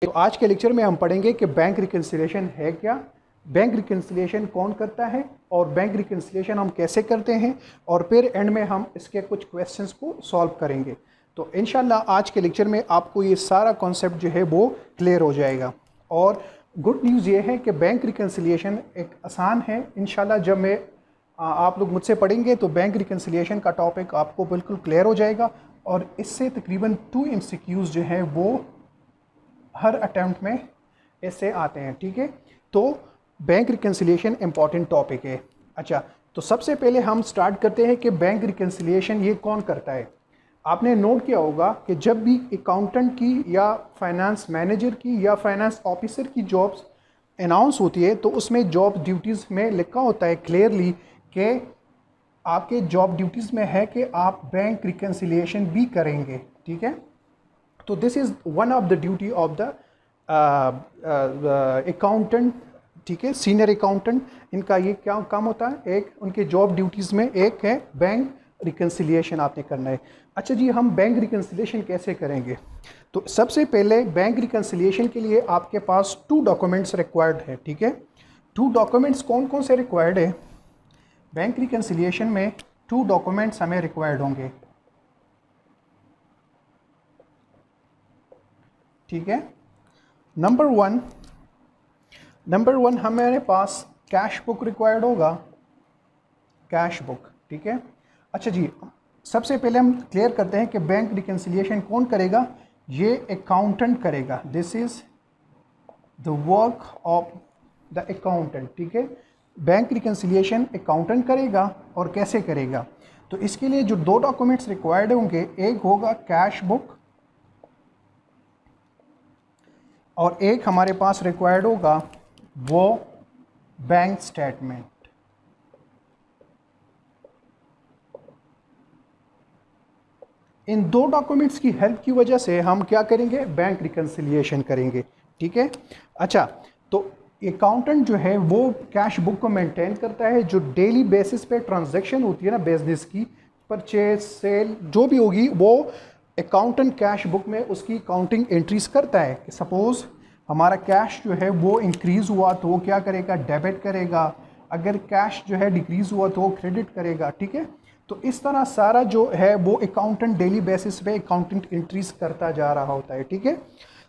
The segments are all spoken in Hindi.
तो आज के लेक्चर में हम पढ़ेंगे कि बैंक रिकन्सिलिएशन है क्या, बैंक रिकन्सिलिएशन कौन करता है और बैंक रिकन्सिलिएशन हम कैसे करते हैं, और फिर एंड में हम इसके कुछ क्वेश्चंस को सॉल्व करेंगे। तो इंशाल्लाह आज के लेक्चर में आपको ये सारा कॉन्सेप्ट जो है वो क्लियर हो जाएगा। और गुड न्यूज़ ये है कि बैंक रिकन्सिलिएशन एक आसान है। इंशाल्लाह जब मैं आप लोग मुझसे पढ़ेंगे तो बैंक रिकन्सिलिएशन का टॉपिक आपको बिल्कुल क्लियर हो जाएगा, और इससे तकरीबन 2 MCQs जो है वो हर अटैम्प्ट में इससे आते हैं। ठीक है, तो बैंक रिकन्सिलिएशन इम्पॉर्टेंट टॉपिक है। अच्छा, तो सबसे पहले हम स्टार्ट करते हैं कि बैंक रिकन्सिलिएशन ये कौन करता है। आपने नोट किया होगा कि जब भी अकाउंटेंट की या फाइनेंस मैनेजर की या फाइनेंस ऑफिसर की जॉब्स अनाउंस होती है तो उसमें जॉब ड्यूटीज़ में लिखा होता है क्लियरली कि आपके जॉब ड्यूटीज़ में है कि आप बैंक रिकन्सिलिएशन भी करेंगे। ठीक है, तो this is one of the duty of the accountant. ठीक है, सीनियर अकाउंटेंट, इनका ये क्या काम होता है, एक उनके जॉब ड्यूटीज़ में एक है बैंक रिकन्सिलिएशन आपने करना है। अच्छा जी, हम बैंक रिकन्सिलिएशन कैसे करेंगे? तो सबसे पहले बैंक रिकन्सिलिएशन के लिए आपके पास 2 डॉक्यूमेंट्स रिक्वायर्ड है। ठीक है, 2 डॉक्यूमेंट्स कौन कौन से रिक्वायर्ड है? बैंक रिकन्सिलिएशन में 2 डॉक्यूमेंट्स हमें रिक्वायर्ड होंगे। ठीक है, नंबर वन हमारे पास कैश बुक रिक्वायर्ड होगा, कैश बुक। ठीक है, अच्छा जी, सबसे पहले हम क्लियर करते हैं कि बैंक रिकन्सिलिएशन कौन करेगा। ये अकाउंटेंट करेगा। This is the work of the accountant. ठीक है, बैंक रिकन्सिलिएशन अकाउंटेंट करेगा। और कैसे करेगा? तो इसके लिए जो 2 डॉक्यूमेंट्स रिक्वायर्ड होंगे, एक होगा कैश बुक और एक हमारे पास रिक्वायर्ड होगा वो बैंक स्टेटमेंट। इन 2 डॉक्यूमेंट्स की हेल्प की वजह से हम क्या करेंगे, बैंक रिकन्सिलिएशन करेंगे। ठीक है, अच्छा, तो अकाउंटेंट जो है वो कैश बुक को मेंटेन करता है। जो डेली बेसिस पे ट्रांजैक्शन होती है ना बिजनेस की, परचेज सेल जो भी होगी, वो अकाउंटेंट कैश बुक में उसकी काउंटिंग एंट्रीज करता है। कि सपोज हमारा कैश जो है वो इंक्रीज़ हुआ तो वो क्या करेगा, डेबिट करेगा। अगर कैश जो है डिक्रीज़ हुआ तो वो क्रेडिट करेगा। ठीक है, तो इस तरह सारा जो है वो अकाउंटेंट डेली बेसिस पे अकाउंटेंट एंट्रीज करता जा रहा होता है। ठीक है,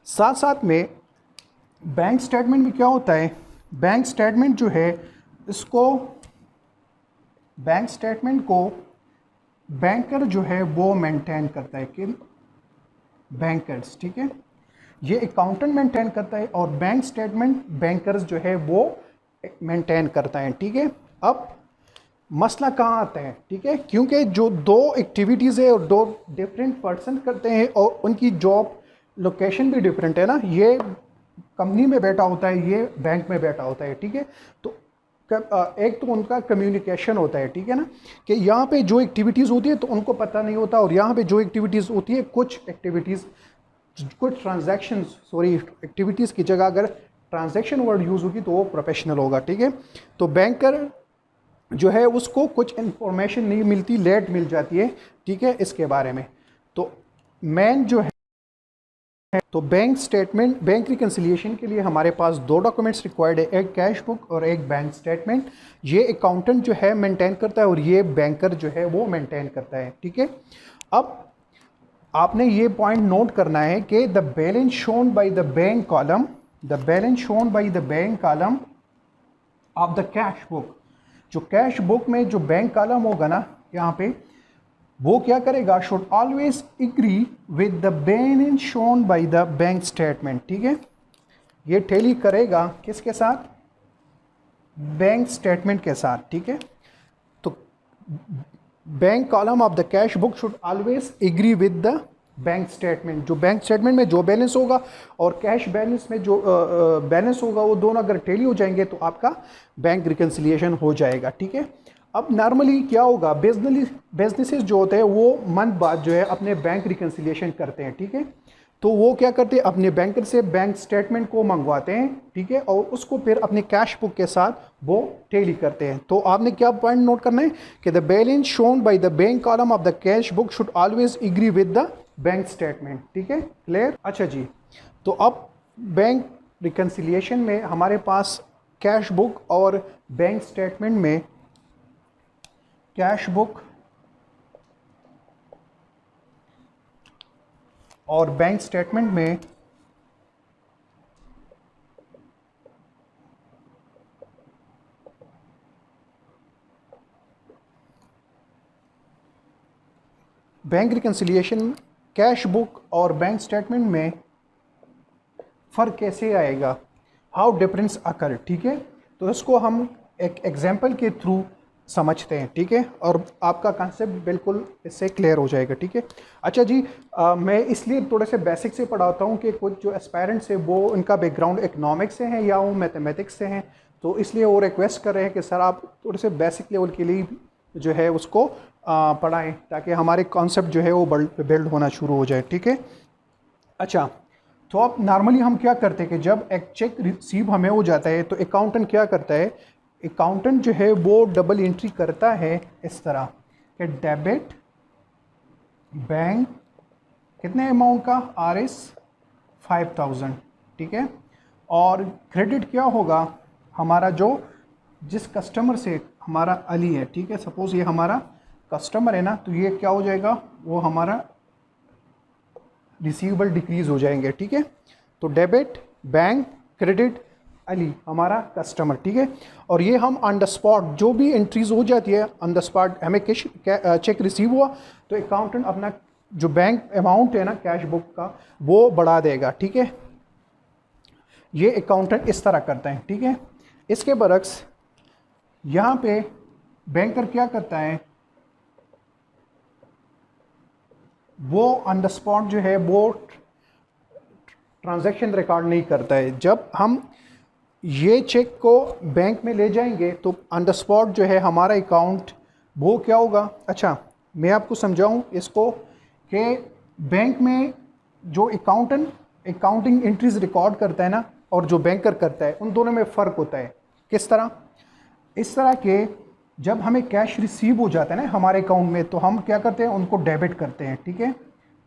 साथ साथ में बैंक स्टेटमेंट में क्या होता है, बैंक स्टेटमेंट जो है इसको, बैंक स्टेटमेंट को बैंकर जो है वो मेंटेन करता है। कि बैंकर्स, ठीक है, ये अकाउंटेंट मेंटेन करता है और बैंक स्टेटमेंट बैंकर्स जो है वो मेंटेन करता है। ठीक है, अब मसला कहाँ आता है? ठीक है, क्योंकि जो 2 एक्टिविटीज़ है और 2 डिफरेंट पर्सन करते हैं और उनकी जॉब लोकेशन भी डिफरेंट है ना। ये कंपनी में बैठा होता है, ये बैंक में बैठा होता है। ठीक है, तो एक तो उनका कम्युनिकेशन होता है। ठीक है ना, कि यहाँ पे जो एक्टिविटीज़ होती है तो उनको पता नहीं होता, और यहाँ पे जो एक्टिविटीज़ होती है, कुछ एक्टिविटीज़ की जगह अगर ट्रांजैक्शन वर्ड यूज़ होगी तो वो प्रोफेशनल होगा। ठीक है, तो बैंकर जो है उसको कुछ इंफॉर्मेशन नहीं मिलती, लेट मिल जाती है। ठीक है, इसके बारे में तो मेन जो है, तो बैंक स्टेटमेंट, बैंक रिकन्सिलिएशन के लिए हमारे पास 2 डॉक्यूमेंट्स रिक्वायर्ड है, एक कैश बुक और एक बैंक स्टेटमेंट। ये अकाउंटेंट जो है मेंटेन करता है और ये बैंकर जो है वो मेंटेन करता है। ठीक है, अब आपने ये पॉइंट नोट करना है कि the balance shown by the bank column, the balance shown by the bank column of the cash book. जो कैश बुक में जो बैंक कॉलम होगा ना यहाँ पे, वो क्या करेगा, should always agree with the balance shown by the bank statement. ठीक है, ये टैली करेगा किसके साथ, बैंक स्टेटमेंट के साथ। ठीक है, तो bank column of the cash book should always agree with the bank statement. जो बैंक स्टेटमेंट में जो बैलेंस होगा और कैश बैलेंस में जो बैलेंस होगा, वो दोनों अगर टैली हो जाएंगे तो आपका बैंक रिकन्सिलिएशन हो जाएगा। ठीक है, अब नॉर्मली क्या होगा, बिजनेसेस जो होते हैं वो मंथ बाद जो है अपने बैंक रिकन्सिलिएशन करते हैं। ठीक है, तो वो क्या करते हैं, अपने बैंकर से बैंक स्टेटमेंट को मंगवाते हैं। ठीक है, और उसको फिर अपने कैश बुक के साथ वो टैली करते हैं। तो आपने क्या पॉइंट नोट करना है कि the balance shown by the bank column of the cash book should always agree with the bank statement. ठीक है, क्लियर? अच्छा जी, तो अब बैंक रिकन्सिलिएशन में हमारे पास कैश बुक और बैंक स्टेटमेंट में, कैश बुक और बैंक स्टेटमेंट में बैंक रिकन्सिलिएशन, कैश बुक और बैंक स्टेटमेंट में फ़र्क कैसे आएगा, हाउ डिफरेंस अकर, ठीक है। तो इसको हम एक एग्जांपल के थ्रू समझते हैं, ठीक है, और आपका कंसेप्ट बिल्कुल इससे क्लियर हो जाएगा, ठीक है। अच्छा जी, मैं इसलिए थोड़े से बेसिक से पढ़ाता हूँ कि कुछ जो एस्पायरेंट्स है वो उनका बैकग्राउंड इकोनॉमिक्स से है या वो मैथमेटिक्स से हैं, तो इसलिए वो रिक्वेस्ट कर रहे हैं कि सर आप थोड़े से बेसिक लेवल के लिए जो है उसको पढ़ाएं ताकि हमारे कॉन्सेप्ट जो है वो बिल्ड होना शुरू हो जाए, ठीक है। अच्छा, तो अब नॉर्मली हम क्या करते हैं कि जब एक चेक रिसीव हमें हो जाता है तो अकाउंटेंट क्या करता है, अकाउंटेंट जो है वो डबल एंट्री करता है इस तरह कि डेबिट बैंक कितने अमाउंट का, RS 5000, ठीक है, और क्रेडिट क्या होगा हमारा जो जिस कस्टमर से हमारा अली है, ठीक है, सपोज ये हमारा कस्टमर है ना, तो ये क्या हो जाएगा, वो हमारा रिसीवेबल डिक्रीज हो जाएंगे, ठीक है। तो डेबिट बैंक, क्रेडिट अली हमारा कस्टमर, ठीक है। और ये हम ऑन द स्पॉट जो भी एंट्रीज हो जाती है ऑन द स्पॉट, हमें चेक रिसीव हुआ तो अकाउंटेंट अपना जो बैंक अमाउंट है ना कैश बुक का वो बढ़ा देगा, ठीक है। ये अकाउंटेंट इस तरह करता है, ठीक है। इसके बरक्स यहाँ पे बैंकर क्या करता है, वो ऑन द स्पॉट जो है वो ट्रांजैक्शन रिकॉर्ड नहीं करता है। जब हम ये चेक को बैंक में ले जाएंगे तो ऑन द स्पॉट जो है हमारा अकाउंट वो क्या होगा। अच्छा, मैं आपको समझाऊं इसको कि बैंक में जो अकाउंटिंग एंट्रीज रिकॉर्ड करता है ना और जो बैंकर करता है उन दोनों में फ़र्क होता है। किस तरह, इस तरह के जब हमें कैश रिसीव हो जाता है ना हमारे अकाउंट में तो हम क्या करते हैं, उनको डेबिट करते हैं, ठीक है।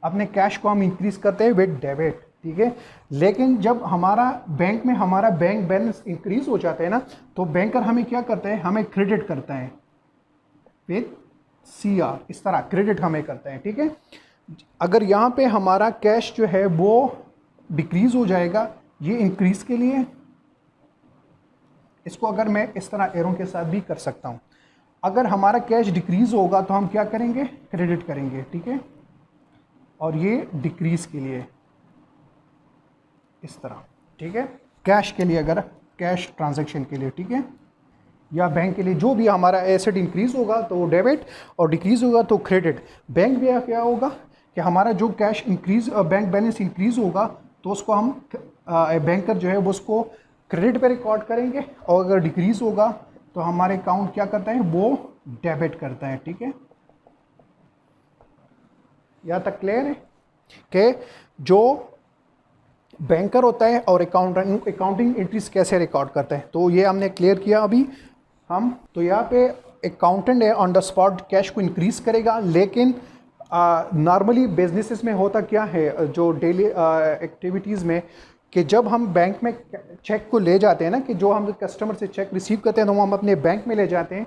अपने कैश को हम इंक्रीज करते हैं विद डेबिट, ठीक है। लेकिन जब हमारा बैंक में हमारा बैंक बैलेंस इंक्रीज हो जाता है ना तो बैंकर हमें क्या करता है, हमें क्रेडिट करता है विद CR, इस तरह क्रेडिट हमें करता है, ठीक है। अगर यहाँ पे हमारा कैश जो है वो डिक्रीज हो जाएगा, ये इंक्रीज के लिए, इसको अगर मैं इस तरह एरो के साथ भी कर सकता हूँ। अगर हमारा कैश डिक्रीज होगा तो हम क्या करेंगे, क्रेडिट करेंगे, ठीक है। और ये डिक्रीज के लिए इस तरह, ठीक है, कैश के लिए, अगर कैश ट्रांजैक्शन के लिए, ठीक है, या बैंक के लिए जो भी हमारा एसेट इंक्रीज होगा तो डेबिट और डिक्रीज होगा तो क्रेडिट। बैंक में क्या होगा कि हमारा जो cash increase bank balance increase होगा तो उसको हम बैंकर जो है वो उसको क्रेडिट पे रिकॉर्ड करेंगे, और अगर डिक्रीज होगा तो हमारे अकाउंट क्या करता है, वो डेबिट करता है, ठीक है। यहाँ तक क्लियर है कि जो बैंकर होता है और अकाउंटिंग एंट्रीज कैसे रिकॉर्ड करते हैं, तो ये हमने क्लियर किया अभी हम। तो यहाँ पे अकाउंटेंट है ऑन द स्पॉट कैश को इंक्रीज करेगा, लेकिन नॉर्मली बिजनेसेस में होता क्या है, जो डेली एक्टिविटीज़ में, कि जब हम बैंक में चेक को ले जाते हैं ना, कि जो हम कस्टमर से चेक रिसीव करते हैं तो हम अपने बैंक में ले जाते हैं,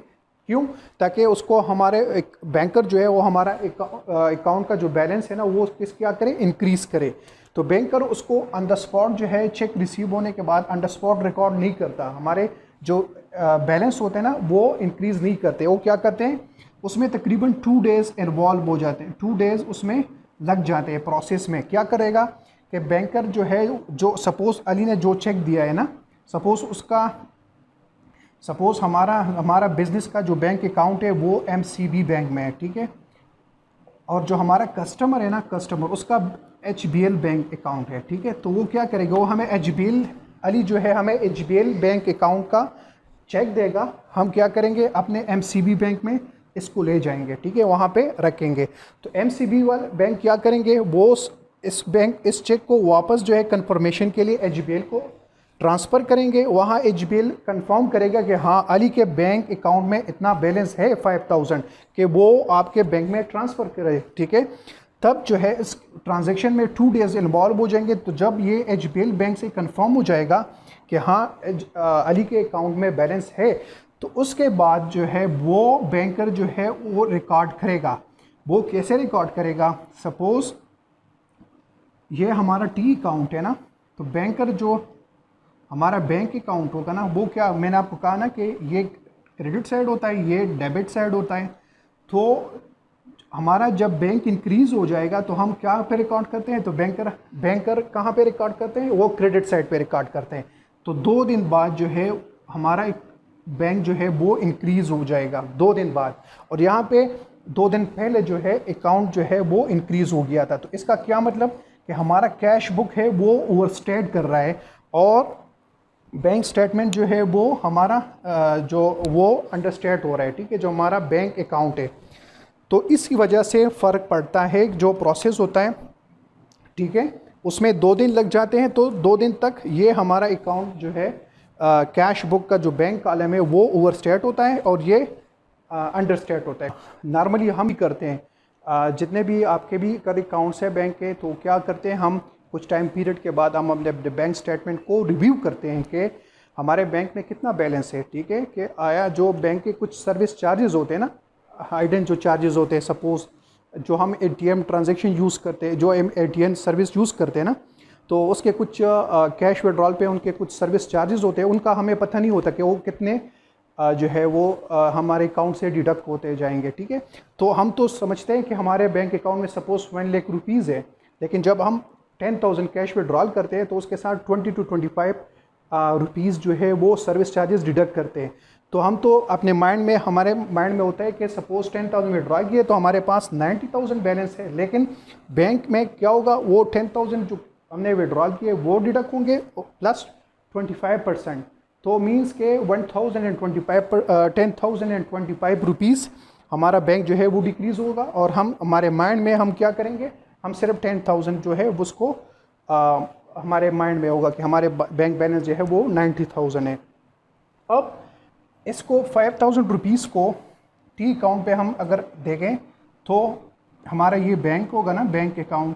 क्यों, ताकि उसको हमारे एक बैंकर जो है वो हमारा अकाउंट का जो बैलेंस है ना वो किस क्या करे, इंक्रीज़ करे। तो बैंकर उसको ऑन द स्पॉट जो है चेक रिसीव होने के बाद ऑन द स्पॉट रिकॉर्ड नहीं करता, हमारे जो बैलेंस होते हैं ना वो इंक्रीज़ नहीं करते। वो क्या करते हैं, उसमें तकरीबन 2 डेज़ इन्वॉल्व हो जाते हैं, 2 डेज़ उसमें लग जाते हैं प्रोसेस में। क्या करेगा कि बैंकर जो है, जो सपोज़ अली ने जो चेक दिया है ना, सपोज़ हमारा बिज़नेस का जो बैंक अकाउंट है वो MCB बैंक में है, ठीक है, और जो हमारा कस्टमर है ना, कस्टमर उसका HBL बैंक अकाउंट है, ठीक है। तो वो क्या करेगा, वो हमें अली जो है हमें HBL बैंक अकाउंट का चेक देगा, हम क्या करेंगे, अपने MCB बैंक में इसको ले जाएंगे, ठीक है, वहाँ पे रखेंगे। तो MCB वाला बैंक क्या करेंगे, वो इस चेक को वापस जो है कंफर्मेशन के लिए HBL को ट्रांसफ़र करेंगे। वहाँ HBL कंफर्म करेगा कि हाँ अली के बैंक अकाउंट में इतना बैलेंस है 5000 कि वो आपके बैंक में ट्रांसफ़र करे, ठीक है। तब जो है इस ट्रांजैक्शन में 2 डेज़ इन्वॉल्व हो जाएंगे। तो जब ये HBL बैंक से कंफर्म हो जाएगा कि हाँ अली के अकाउंट में बैलेंस है, तो उसके बाद जो है वो बैंकर जो है वो रिकॉर्ड करेगा। वो कैसे रिकॉर्ड करेगा? सपोज़ ये हमारा T अकाउंट है ना, तो बैंकर जो हमारा बैंक अकाउंट होगा ना, वो क्या, मैंने आपको कहा ना कि ये क्रेडिट साइड होता है, ये डेबिट साइड होता है। तो हमारा जब बैंक इंक्रीज़ हो जाएगा तो हम क्या पे रिकॉर्ड करते हैं? तो बैंकर कहाँ पे रिकॉर्ड करते हैं? वो क्रेडिट साइड पे रिकॉर्ड करते हैं। तो 2 दिन बाद जो है हमारा बैंक जो है वो इंक्रीज़ हो जाएगा 2 दिन बाद, और यहाँ पे 2 दिन पहले जो है अकाउंट जो है वो इंक्रीज़ हो गया था। तो इसका क्या मतलब कि हमारा कैश बुक है वो ओवरस्टेट कर रहा है, और बैंक स्टेटमेंट जो है वो हमारा जो वो अंडरस्टेट हो रहा है, ठीक है, जो हमारा बैंक अकाउंट है। तो इसकी वजह से फ़र्क पड़ता है, जो प्रोसेस होता है, ठीक है, उसमें 2 दिन लग जाते हैं। तो 2 दिन तक ये हमारा अकाउंट जो है कैश बुक का जो बैंक कॉलम है वो ओवरस्टेट होता है और ये अंडरस्टेट होता है। नॉर्मली हम ही करते हैं, जितने भी आपके भी अकाउंट्स है बैंक के, तो क्या करते हैं, हम कुछ टाइम पीरियड के बाद हम अपने बैंक स्टेटमेंट को रिव्यू करते हैं कि हमारे बैंक में कितना बैलेंस है, ठीक है, कि आया जो बैंक के कुछ सर्विस चार्जेस होते हैं ना, हाइडन जो चार्जेस होते हैं, सपोज़ जो हम ATM ट्रांजैक्शन यूज़ करते हैं, जो ATM सर्विस यूज़ करते हैं ना, तो उसके कुछ कैश विड्रॉल पे उनके कुछ सर्विस चार्जेस होते हैं, उनका हमें पता नहीं होता कि वो कितने जो है वो हमारे अकाउंट से डिडक्ट होते जाएंगे, ठीक है। तो हम तो समझते हैं कि हमारे बैंक अकाउंट में सपोज़ 1 लाख रुपीज़ है, लेकिन जब हम 10,000 कैश विड्रॉल करते हैं तो उसके साथ 20 to 25 रुपीज़ जो है वो सर्विस चार्जेस डिडक्ट करते हैं। तो हम तो अपने हमारे माइंड में होता है कि सपोज़ 10,000 विड्रॉ किए तो हमारे पास 90,000 बैलेंस है, लेकिन बैंक में क्या होगा, वो 10,000 जो हमने विड्रॉल किए वो डिडक्ट होंगे प्लस 25%। तो मीन्स के 10,025 रुपीज़ हमारा बैंक जो है वो डिक्रीज़ होगा, और हम हमारे माइंड में हम क्या करेंगे, हम सिर्फ 10,000 जो है उसको हमारे माइंड में होगा कि हमारे बैंक बैलेंस जो है वो 90,000 है। अब इसको 5,000 रुपीज़ को T अकाउंट पे हम अगर देखें तो हमारा ये बैंक होगा ना, बैंक अकाउंट,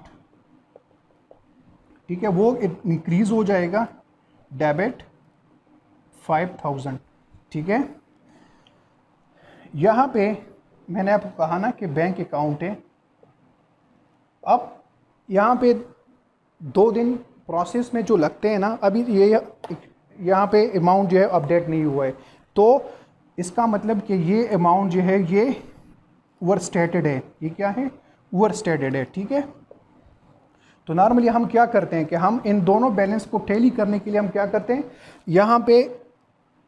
ठीक है, वो इंक्रीज़ हो जाएगा डेबिट 5,000, ठीक है। यहाँ पे मैंने आपको कहा ना कि बैंक अकाउंट है। अब यहाँ पे 2 दिन प्रोसेस में जो लगते हैं ना, अभी ये यहाँ पे अमाउंट जो है अपडेट नहीं हुआ है, तो इसका मतलब कि ये अमाउंट जो है ये ओवरस्टेटेड है। ये क्या है? ओवरस्टेटेड है, ठीक है। तो नॉर्मली हम क्या करते हैं कि हम इन दोनों बैलेंस को टैली करने के लिए हम क्या करते हैं, यहाँ पे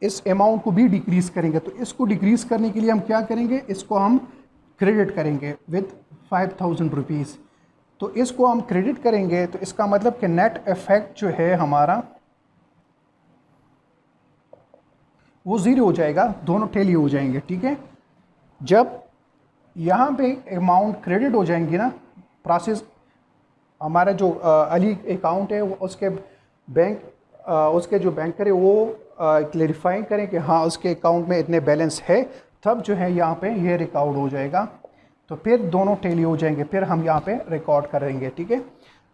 इस अमाउंट को भी डिक्रीज़ करेंगे। तो इसको डिक्रीज़ करने के लिए हम क्या करेंगे, इसको हम क्रेडिट करेंगे विद 5,000 रुपीज़। तो इसको हम क्रेडिट करेंगे तो इसका मतलब कि नेट इफेक्ट जो है हमारा वो 0 हो जाएगा, दोनों टैली हो जाएंगे, ठीक है। जब यहाँ पे अमाउंट क्रेडिट हो जाएंगी ना, प्रोसेस हमारा जो अली अकाउंट है उसके उसके जो बैंकर है वो क्लेरिफाई करें कि हाँ उसके अकाउंट में इतने बैलेंस है, तब जो है यहाँ पे ये रिकॉर्ड हो जाएगा। तो फिर दोनों टैली हो जाएंगे, फिर हम यहाँ पे रिकॉर्ड करेंगे, ठीक है।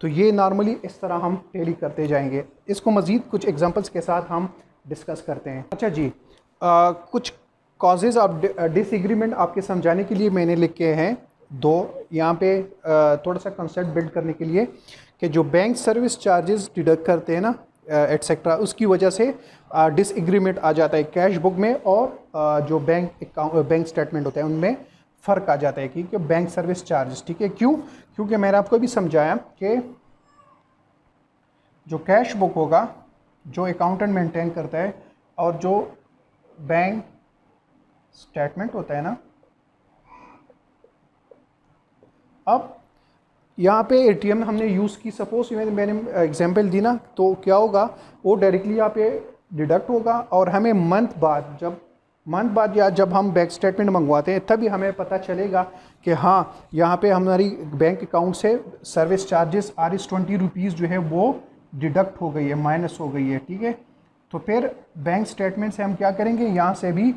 तो ये नॉर्मली इस तरह हम टैली करते जाएंगे। इसको मज़ीद कुछ एग्जांपल्स के साथ हम डिस्कस करते हैं। अच्छा जी, कुछ कॉजेज़ ऑफ डिसएग्रीमेंट आपके समझाने के लिए मैंने लिखे हैं 2 यहाँ पे, थोड़ा सा कंसेप्ट बिल्ड करने के लिए, कि जो बैंक सर्विस चार्जेस डिडक्ट करते हैं ना एटसेट्रा, उसकी वजह से डिसएग्रीमेंट आ जाता है कैश बुक में, और जो बैंक स्टेटमेंट होता है उनमें फ़र्क आ जाता है कि बैंक सर्विस चार्जेस, ठीक है। क्यों? क्योंकि मैंने आपको भी समझाया कि जो कैश बुक होगा जो अकाउंटेंट मेंटेन करता है, और जो बैंक स्टेटमेंट होता है ना, अब यहाँ पे ATM हमने यूज़ की, सपोज मैंने एग्जांपल दी ना, तो क्या होगा, वो डायरेक्टली यहाँ पे डिडक्ट होगा, और हमें मंथ बाद या जब हम बैंक स्टेटमेंट मंगवाते हैं तभी हमें पता चलेगा कि हाँ यहाँ पे हमारी बैंक अकाउंट से सर्विस चार्जेस ₹20 रुपीज़ जो है वो डिडक्ट हो गई है, माइनस हो गई है, ठीक है। तो फिर बैंक स्टेटमेंट से हम क्या करेंगे, यहाँ से भी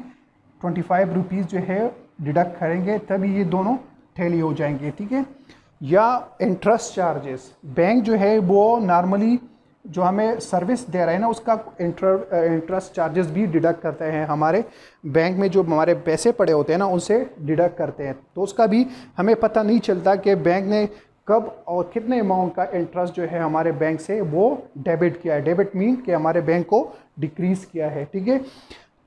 25 रुपीज़ जो है डिडक्ट करेंगे, तभी ये दोनों टैली हो जाएंगे, ठीक है। या इंटरेस्ट चार्जेस। बैंक जो है वो नॉर्मली जो हमें सर्विस दे रहा है ना, उसका इंटरेस्ट चार्जेस भी डिडक्ट करते हैं। हमारे बैंक में जो हमारे पैसे पड़े होते हैं ना, उनसे डिडक्ट करते हैं। तो उसका भी हमें पता नहीं चलता कि बैंक ने कब और कितने अमाउंट का इंटरेस्ट जो है हमारे बैंक से वो डेबिट किया है। डेबिट मीन कि हमारे बैंक को डिक्रीज़ किया है, ठीक है।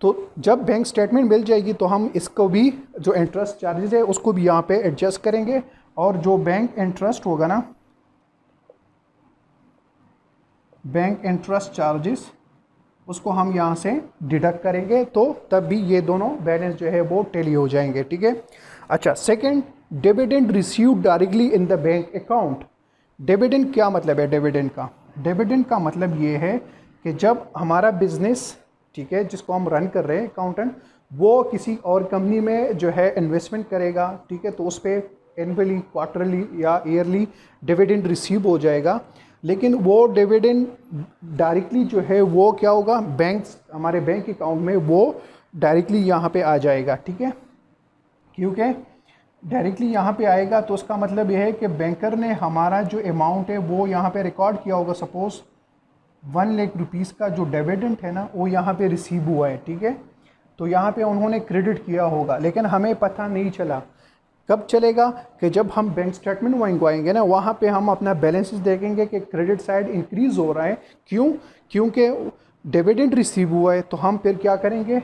तो जब बैंक स्टेटमेंट मिल जाएगी तो हम इसको भी, जो इंटरेस्ट चार्जेस है उसको भी यहाँ पे एडजस्ट करेंगे, और जो बैंक इंटरेस्ट होगा ना, बैंक इंटरेस्ट चार्जेस, उसको हम यहाँ से डिडक्ट करेंगे, तो तब भी ये दोनों बैलेंस जो है वो टैली हो जाएंगे, ठीक है। अच्छा, second, dividend received directly in the bank account. Dividend क्या मतलब है? डिविडेंड का मतलब ये है कि जब हमारा बिजनेस, ठीक है, जिसको हम रन कर रहे हैं अकाउंटेंट, वो किसी और कंपनी में जो है इन्वेस्टमेंट करेगा, ठीक है, तो उस पर एनुअली, क्वार्टरली या ईयरली डिविडेंड रिसीव हो जाएगा। लेकिन वो डिविडेंड डायरेक्टली जो है वो क्या होगा, हमारे बैंक अकाउंट में वो डायरेक्टली यहाँ पे आ जाएगा, ठीक है। क्योंकि डायरेक्टली यहाँ पे आएगा तो उसका मतलब यह है कि बैंकर ने हमारा जो अमाउंट है वो यहाँ पे रिकॉर्ड किया होगा। सपोज़ 1 लाख रुपीज़ का जो डिविडेंड है ना, वो यहाँ पे रिसीव हुआ है, ठीक है। तो यहाँ पे उन्होंने क्रेडिट किया होगा, लेकिन हमें पता नहीं चला। कब चलेगा? कि जब हम बैंक स्टेटमेंट मंगवाएंगे ना, वहाँ पे हम अपना बैलेंसेस देखेंगे कि क्रेडिट साइड इंक्रीज़ हो रहा है। क्यों? क्योंकि डिविडेंड रिसीव हुआ है। तो हम फिर क्या करेंगे,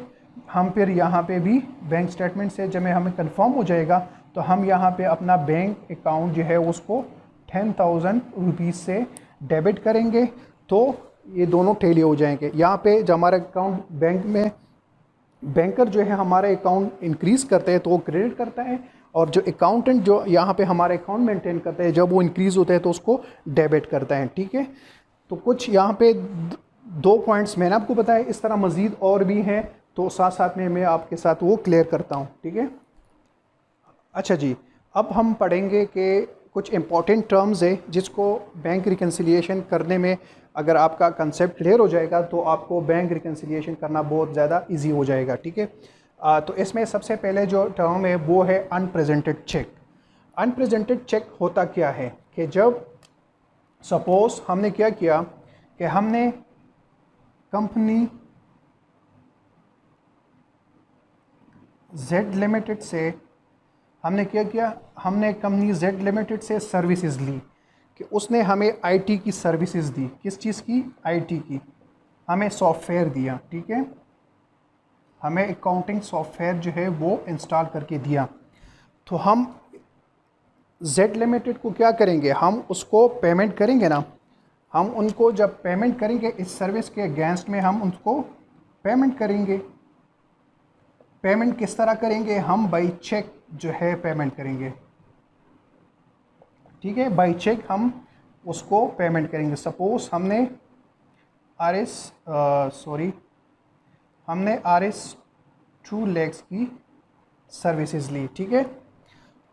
हम फिर यहाँ पे भी बैंक स्टेटमेंट से जब हमें कंफर्म हो जाएगा तो हम यहाँ पे अपना बैंक अकाउंट जो है उसको 10,000 रुपीज़ से डेबिट करेंगे, तो ये दोनों टैली हो जाएंगे। यहाँ पे जब हमारा अकाउंट बैंक में, बैंकर जो है हमारे अकाउंट इंक्रीज़ करते हैं तो वो क्रेडिट करता है, और जो अकाउंटेंट जो यहाँ पे हमारे अकाउंट मेंटेन करते हैं, जब वो इंक्रीज़ होते हैं तो उसको डेबिट करता है, ठीक है। तो कुछ यहाँ पे 2 पॉइंट्स मैंने आपको बताया, इस तरह मज़ीद और भी हैं, तो साथ साथ में मैं आपके साथ वो क्लियर करता हूँ, ठीक है। अच्छा जी, अब हम पढ़ेंगे कि कुछ इंपॉर्टेंट टर्म्स है जिसको बैंक रिकन्सिलिएशन करने में, अगर आपका कंसेप्ट क्लियर हो जाएगा तो आपको बैंक रिकन्सिलिएशन करना बहुत ज़्यादा इजी हो जाएगा, ठीक है। तो इसमें सबसे पहले जो टर्म है वो है अनप्रेजेंटेड चेक। अनप्रेजेंटेड चेक होता क्या है कि जब सपोज़ हमने क्या किया कि हमने कंपनी Z लिमिटेड से, हमने क्या किया, हमने कंपनी Z लिमिटेड से सर्विसेज ली, कि उसने हमें IT की सर्विसेज दी। किस चीज़ की? IT की। हमें सॉफ्टवेयर दिया, ठीक है, हमें अकाउंटिंग सॉफ्टवेयर जो है वो इंस्टॉल करके दिया। तो हम Z लिमिटेड को क्या करेंगे, हम उसको पेमेंट करेंगे ना। हम उनको जब पेमेंट करेंगे, इस सर्विस के अगेंस्ट में हम उनको पेमेंट करेंगे। पेमेंट किस तरह करेंगे? हम बाई चेक जो है पेमेंट करेंगे, ठीक है, बाई चेक हम उसको पेमेंट करेंगे। सपोज़ हमने RS 2 lakhs की सर्विसेज ली, ठीक है।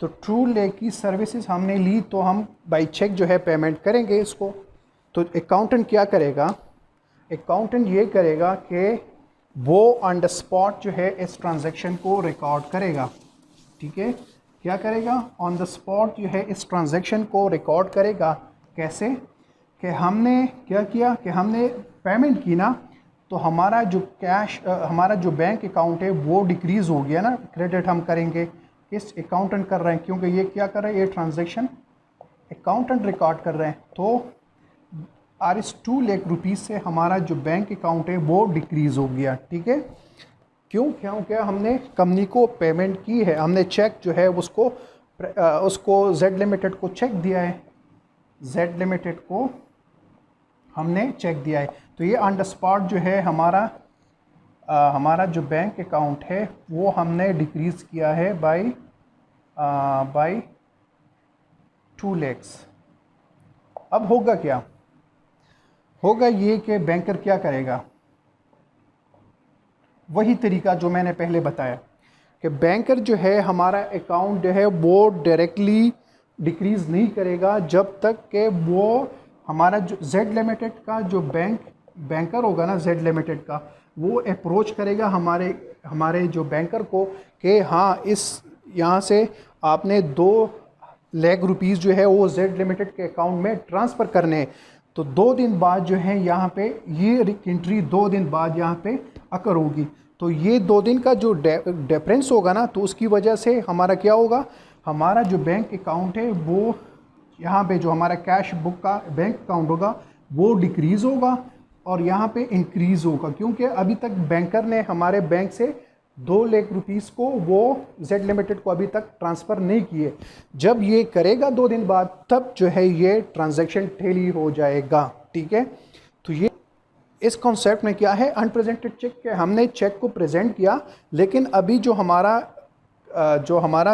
तो 2 लाख की सर्विसेज हमने ली, तो हम बाई चेक जो है पेमेंट करेंगे इसको। तो अकाउंटेंट क्या करेगा? अकाउंटेंट ये करेगा कि वो ऑन द स्पॉट जो है इस ट्रांजैक्शन को रिकॉर्ड करेगा, ठीक है। क्या करेगा? ऑन द स्पॉट जो है इस ट्रांजैक्शन को रिकॉर्ड करेगा। कैसे? कि हमने क्या किया कि हमने पेमेंट की ना, तो हमारा जो कैश, हमारा जो बैंक अकाउंट है वो डिक्रीज़ हो गया ना। क्रेडिट हम करेंगे, किस अकाउंटेंट कर रहे हैं, क्योंकि ये क्या कर रहे हैं, ये ट्रांजैक्शन अकाउंटेंट रिकॉर्ड कर रहे हैं। तो RS 2 लाख रुपीज़ से हमारा जो बैंक अकाउंट है वो डिक्रीज़ हो गया, ठीक है। क्यों? क्योंकि हमने कंपनी को पेमेंट की है, हमने चेक जो है उसको Z लिमिटेड को चेक दिया है, Z लिमिटेड को हमने चेक दिया है। तो ये ऑन द स्पॉट जो है हमारा जो बैंक अकाउंट है वो हमने डिक्रीज़ किया है बाई 2 lakhs। अब होगा क्या? होगा ये कि बैंकर क्या करेगा, वही तरीका जो मैंने पहले बताया कि बैंकर जो है हमारा अकाउंट जो है वो डायरेक्टली डिक्रीज़ नहीं करेगा जब तक कि वो हमारा जो Z लिमिटेड का जो बैंकर होगा ना, Z लिमिटेड का, वो अप्रोच करेगा हमारे जो बैंकर को कि हाँ, इस यहाँ से आपने 2 लाख रुपीज़ जो है वो जेड लिमिटेड के अकाउंट में ट्रांसफ़र करने हैं, तो 2 दिन बाद जो है यहाँ पे ये एंट्री 2 दिन बाद यहाँ पे अकर होगी। तो ये 2 दिन का जो डिफरेंस होगा ना, तो उसकी वजह से हमारा क्या होगा, हमारा जो बैंक अकाउंट है वो यहाँ पे जो हमारा कैश बुक का बैंक अकाउंट होगा वो डिक्रीज़ होगा और यहाँ पे इंक्रीज़ होगा, क्योंकि अभी तक बैंकर ने हमारे बैंक से 2 लाख रुपीज़ को वो जेड लिमिटेड को अभी तक ट्रांसफ़र नहीं किए। जब ये करेगा 2 दिन बाद, तब जो है ये ट्रांजैक्शन टैली हो जाएगा। ठीक है, तो ये इस कॉन्सेप्ट में क्या है, अनप्रेजेंटेड चेक के हमने चेक को प्रेजेंट किया, लेकिन अभी जो हमारा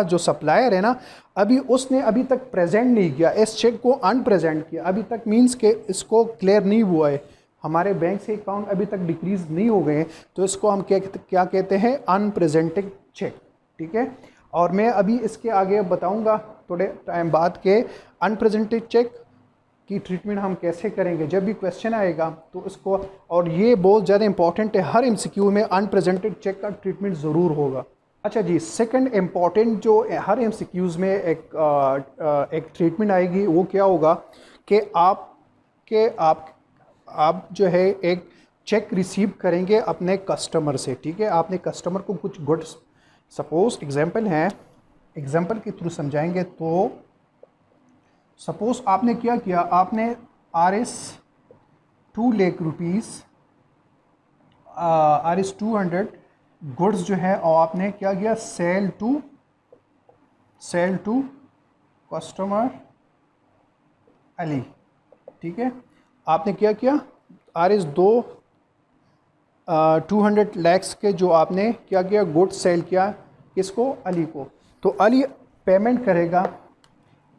जो सप्लायर है ना, अभी उसने अभी तक प्रेजेंट नहीं किया, इस चेक को अनप्रेजेंट किया अभी तक, मींस के इसको क्लियर नहीं हुआ है, हमारे बैंक से अकाउंट अभी तक डिक्रीज़ नहीं हो गए हैं, तो इसको हम क्या कहते हैं, अनप्रेजेंटेड चेक। ठीक है, और मैं अभी इसके आगे बताऊंगा थोड़े टाइम बाद के अनप्रेजेंटेड चेक की ट्रीटमेंट हम कैसे करेंगे जब भी क्वेश्चन आएगा तो इसको, और ये बहुत ज़्यादा इंपॉर्टेंट है, हर एमसीक्यू में अनप्रेजेंटेड चेक का ट्रीटमेंट ज़रूर होगा। अच्छा जी, सेकंड इम्पॉर्टेंट जो हर एमसीक्यूज़ में एक ट्रीटमेंट आएगी, वो क्या होगा कि आप जो है एक चेक रिसीव करेंगे अपने कस्टमर से। ठीक है, आपने कस्टमर को कुछ गुड्स, सपोज एग्जांपल है, एग्जांपल के थ्रू समझाएंगे। तो सपोज आपने क्या किया, आपने RS 2 lakh rupees, RS 200 goods जो है, और आपने क्या किया, सेल टू कस्टमर अली। ठीक है, आपने क्या किया, RS 200 लैक्स के जो आपने क्या किया, गुड्स सेल किया, किसको, अली को। तो अली पेमेंट करेगा,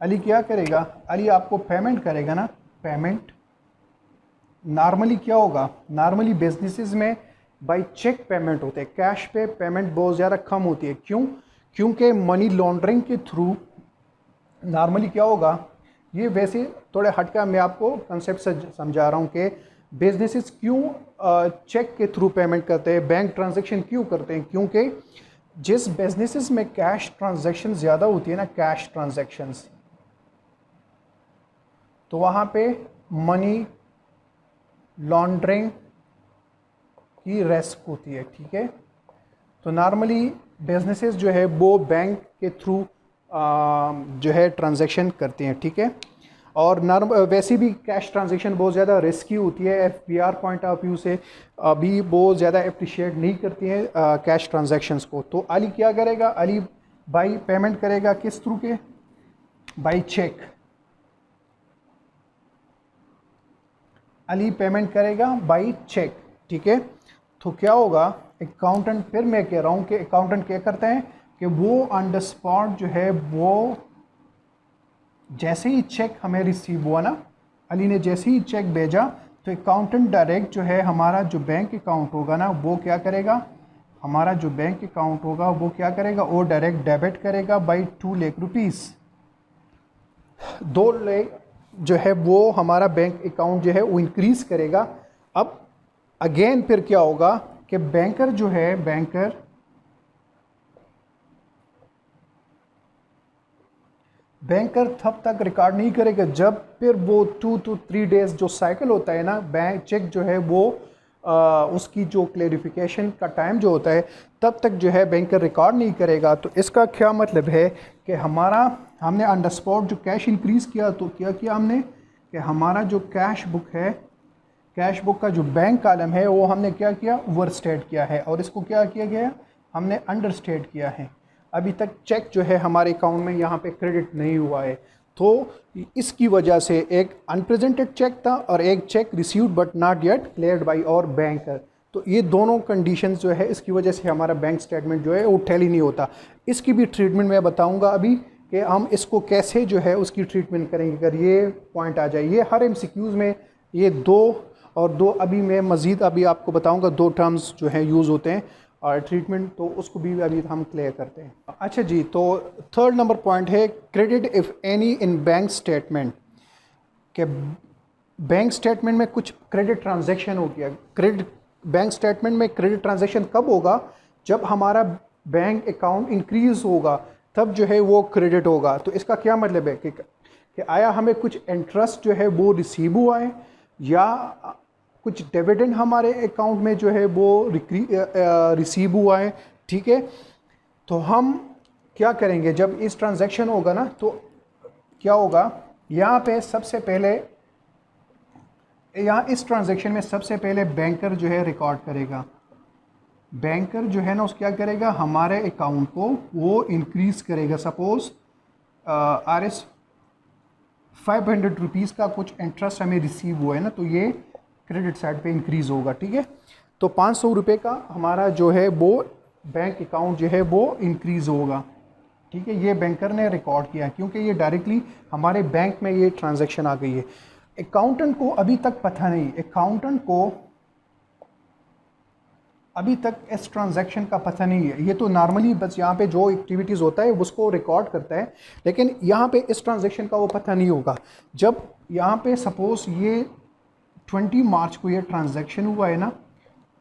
अली क्या करेगा, अली आपको पेमेंट करेगा ना, पेमेंट नॉर्मली क्या होगा, नॉर्मली बिजनेसेस में बाई चेक पेमेंट होते हैं, कैश पे पेमेंट बहुत ज़्यादा कम होती है। क्यों, क्योंकि मनी लॉन्ड्रिंग के थ्रू नॉर्मली क्या होगा, ये वैसे थोड़े हटका मैं आपको कंसेप्ट से समझा रहा हूँ कि बिजनेसेस क्यों चेक के थ्रू पेमेंट करते हैं, बैंक ट्रांजैक्शन क्यों करते हैं, क्योंकि जिस बिजनेसेस में कैश ट्रांजैक्शन ज़्यादा होती है ना, कैश ट्रांजैक्शंस, तो वहाँ पे मनी लॉन्ड्रिंग की रिस्क होती है। ठीक है, तो नॉर्मली बिजनेसेस जो है वो बैंक के थ्रू जो है ट्रांजैक्शन करते हैं। ठीक है, और वैसे भी कैश ट्रांजैक्शन बहुत ज़्यादा रिस्की होती है, FBR पॉइंट ऑफ व्यू से अभी बहुत ज़्यादा अप्रिशिएट नहीं करती हैं कैश ट्रांजैक्शंस को। तो अली क्या करेगा, अली बाई पेमेंट करेगा किस थ्रू के, बाई चेक। अली पेमेंट करेगा बाई चेक। ठीक है, तो क्या होगा, अकाउंटेंट, फिर मैं कह रहा हूँ कि अकाउंटेंट क्या करते हैं कि वो ऑन द स्पॉट जो है, वो जैसे ही चेक हमें रिसीव हुआ ना, अली ने जैसे ही चेक भेजा, तो अकाउंटेंट डायरेक्ट जो है, हमारा जो बैंक अकाउंट होगा ना, वो क्या करेगा, हमारा जो बैंक अकाउंट होगा वो क्या करेगा, वो डायरेक्ट डेबिट करेगा बाई 2 लाख रुपीज़। 2 लाख जो है वो हमारा बैंक अकाउंट जो है वो इंक्रीज़ करेगा। अब अगेन फिर क्या होगा कि बैंकर जो है, बैंकर तब तक रिकॉर्ड नहीं करेगा जब फिर वो 2 to 3 डेज़ जो साइकिल होता है ना, बैंक चेक जो है वो उसकी जो क्लेरिफिकेशन का टाइम जो होता है, तब तक जो है बैंकर रिकॉर्ड नहीं करेगा। तो इसका क्या मतलब है कि हमने ऑन द स्पॉट जो कैश इंक्रीज़ किया, तो क्या किया हमने कि हमारा जो कैश बुक है, कैश बुक का जो बैंक कॉलम है, वो हमने क्या किया, ओवर स्टेट किया है, और इसको क्या किया गया, हमने अंडर स्टेट किया है। अभी तक चेक जो है हमारे अकाउंट में यहाँ पे क्रेडिट नहीं हुआ है, तो इसकी वजह से एक अनप्रेजेंटेड चेक था और एक cheque received but not yet cleared by our banker. तो ये दोनों कंडीशंस जो है, इसकी वजह से हमारा बैंक स्टेटमेंट जो है वो टैली नहीं होता। इसकी भी ट्रीटमेंट मैं बताऊंगा अभी कि हम इसको कैसे जो है उसकी ट्रीटमेंट करेंगे अगर ये पॉइंट आ जाए। ये हर MCQs में ये दो अभी मैं मज़ीद अभी आपको बताऊँगा 2 टर्म्स जो हैं यूज़ होते हैं और ट्रीटमेंट, तो उसको भी अभी हम क्लियर करते हैं। अच्छा जी, तो 3rd नंबर पॉइंट है credit if any in bank statement, कि बैंक स्टेटमेंट में कुछ क्रेडिट ट्रांजैक्शन हो गया। बैंक स्टेटमेंट में क्रेडिट ट्रांजैक्शन कब होगा, जब हमारा बैंक अकाउंट इंक्रीज़ होगा, तब जो है वो क्रेडिट होगा। तो इसका क्या मतलब है कि आया हमें कुछ इंटरेस्ट जो है वो रिसीव हुआ है या कुछ डिविडेंड हमारे अकाउंट में जो है वो रिसीव हुआ है, ठीक है। तो हम क्या करेंगे, जब इस ट्रांजैक्शन होगा ना तो क्या होगा, यहाँ पे सबसे पहले, यहाँ इस ट्रांजैक्शन में सबसे पहले बैंकर जो है रिकॉर्ड करेगा। बैंकर जो है ना उस क्या करेगा, हमारे अकाउंट को वो इंक्रीज़ करेगा। सपोज़ RS 500 रुपीज़ का कुछ इंटरेस्ट हमें रिसीव हुआ है ना, तो ये क्रेडिट साइड पे इंक्रीज़ होगा, ठीक है। तो 500 रुपये का हमारा जो है वो बैंक अकाउंट जो है वो इंक्रीज़ होगा, ठीक है। ये बैंकर ने रिकॉर्ड किया क्योंकि ये डायरेक्टली हमारे बैंक में ये ट्रांजैक्शन आ गई है। अकाउंटेंट को अभी तक पता नहीं, अकाउंटेंट को अभी तक इस ट्रांजैक्शन का पता नहीं है। ये तो नॉर्मली बस यहाँ पे जो एक्टिविटीज़ होता है उसको रिकॉर्ड करता है, लेकिन यहाँ पे इस ट्रांजैक्शन का वो पता नहीं होगा। जब यहाँ पे सपोज़ ये 20 मार्च को ये ट्रांजैक्शन हुआ है ना,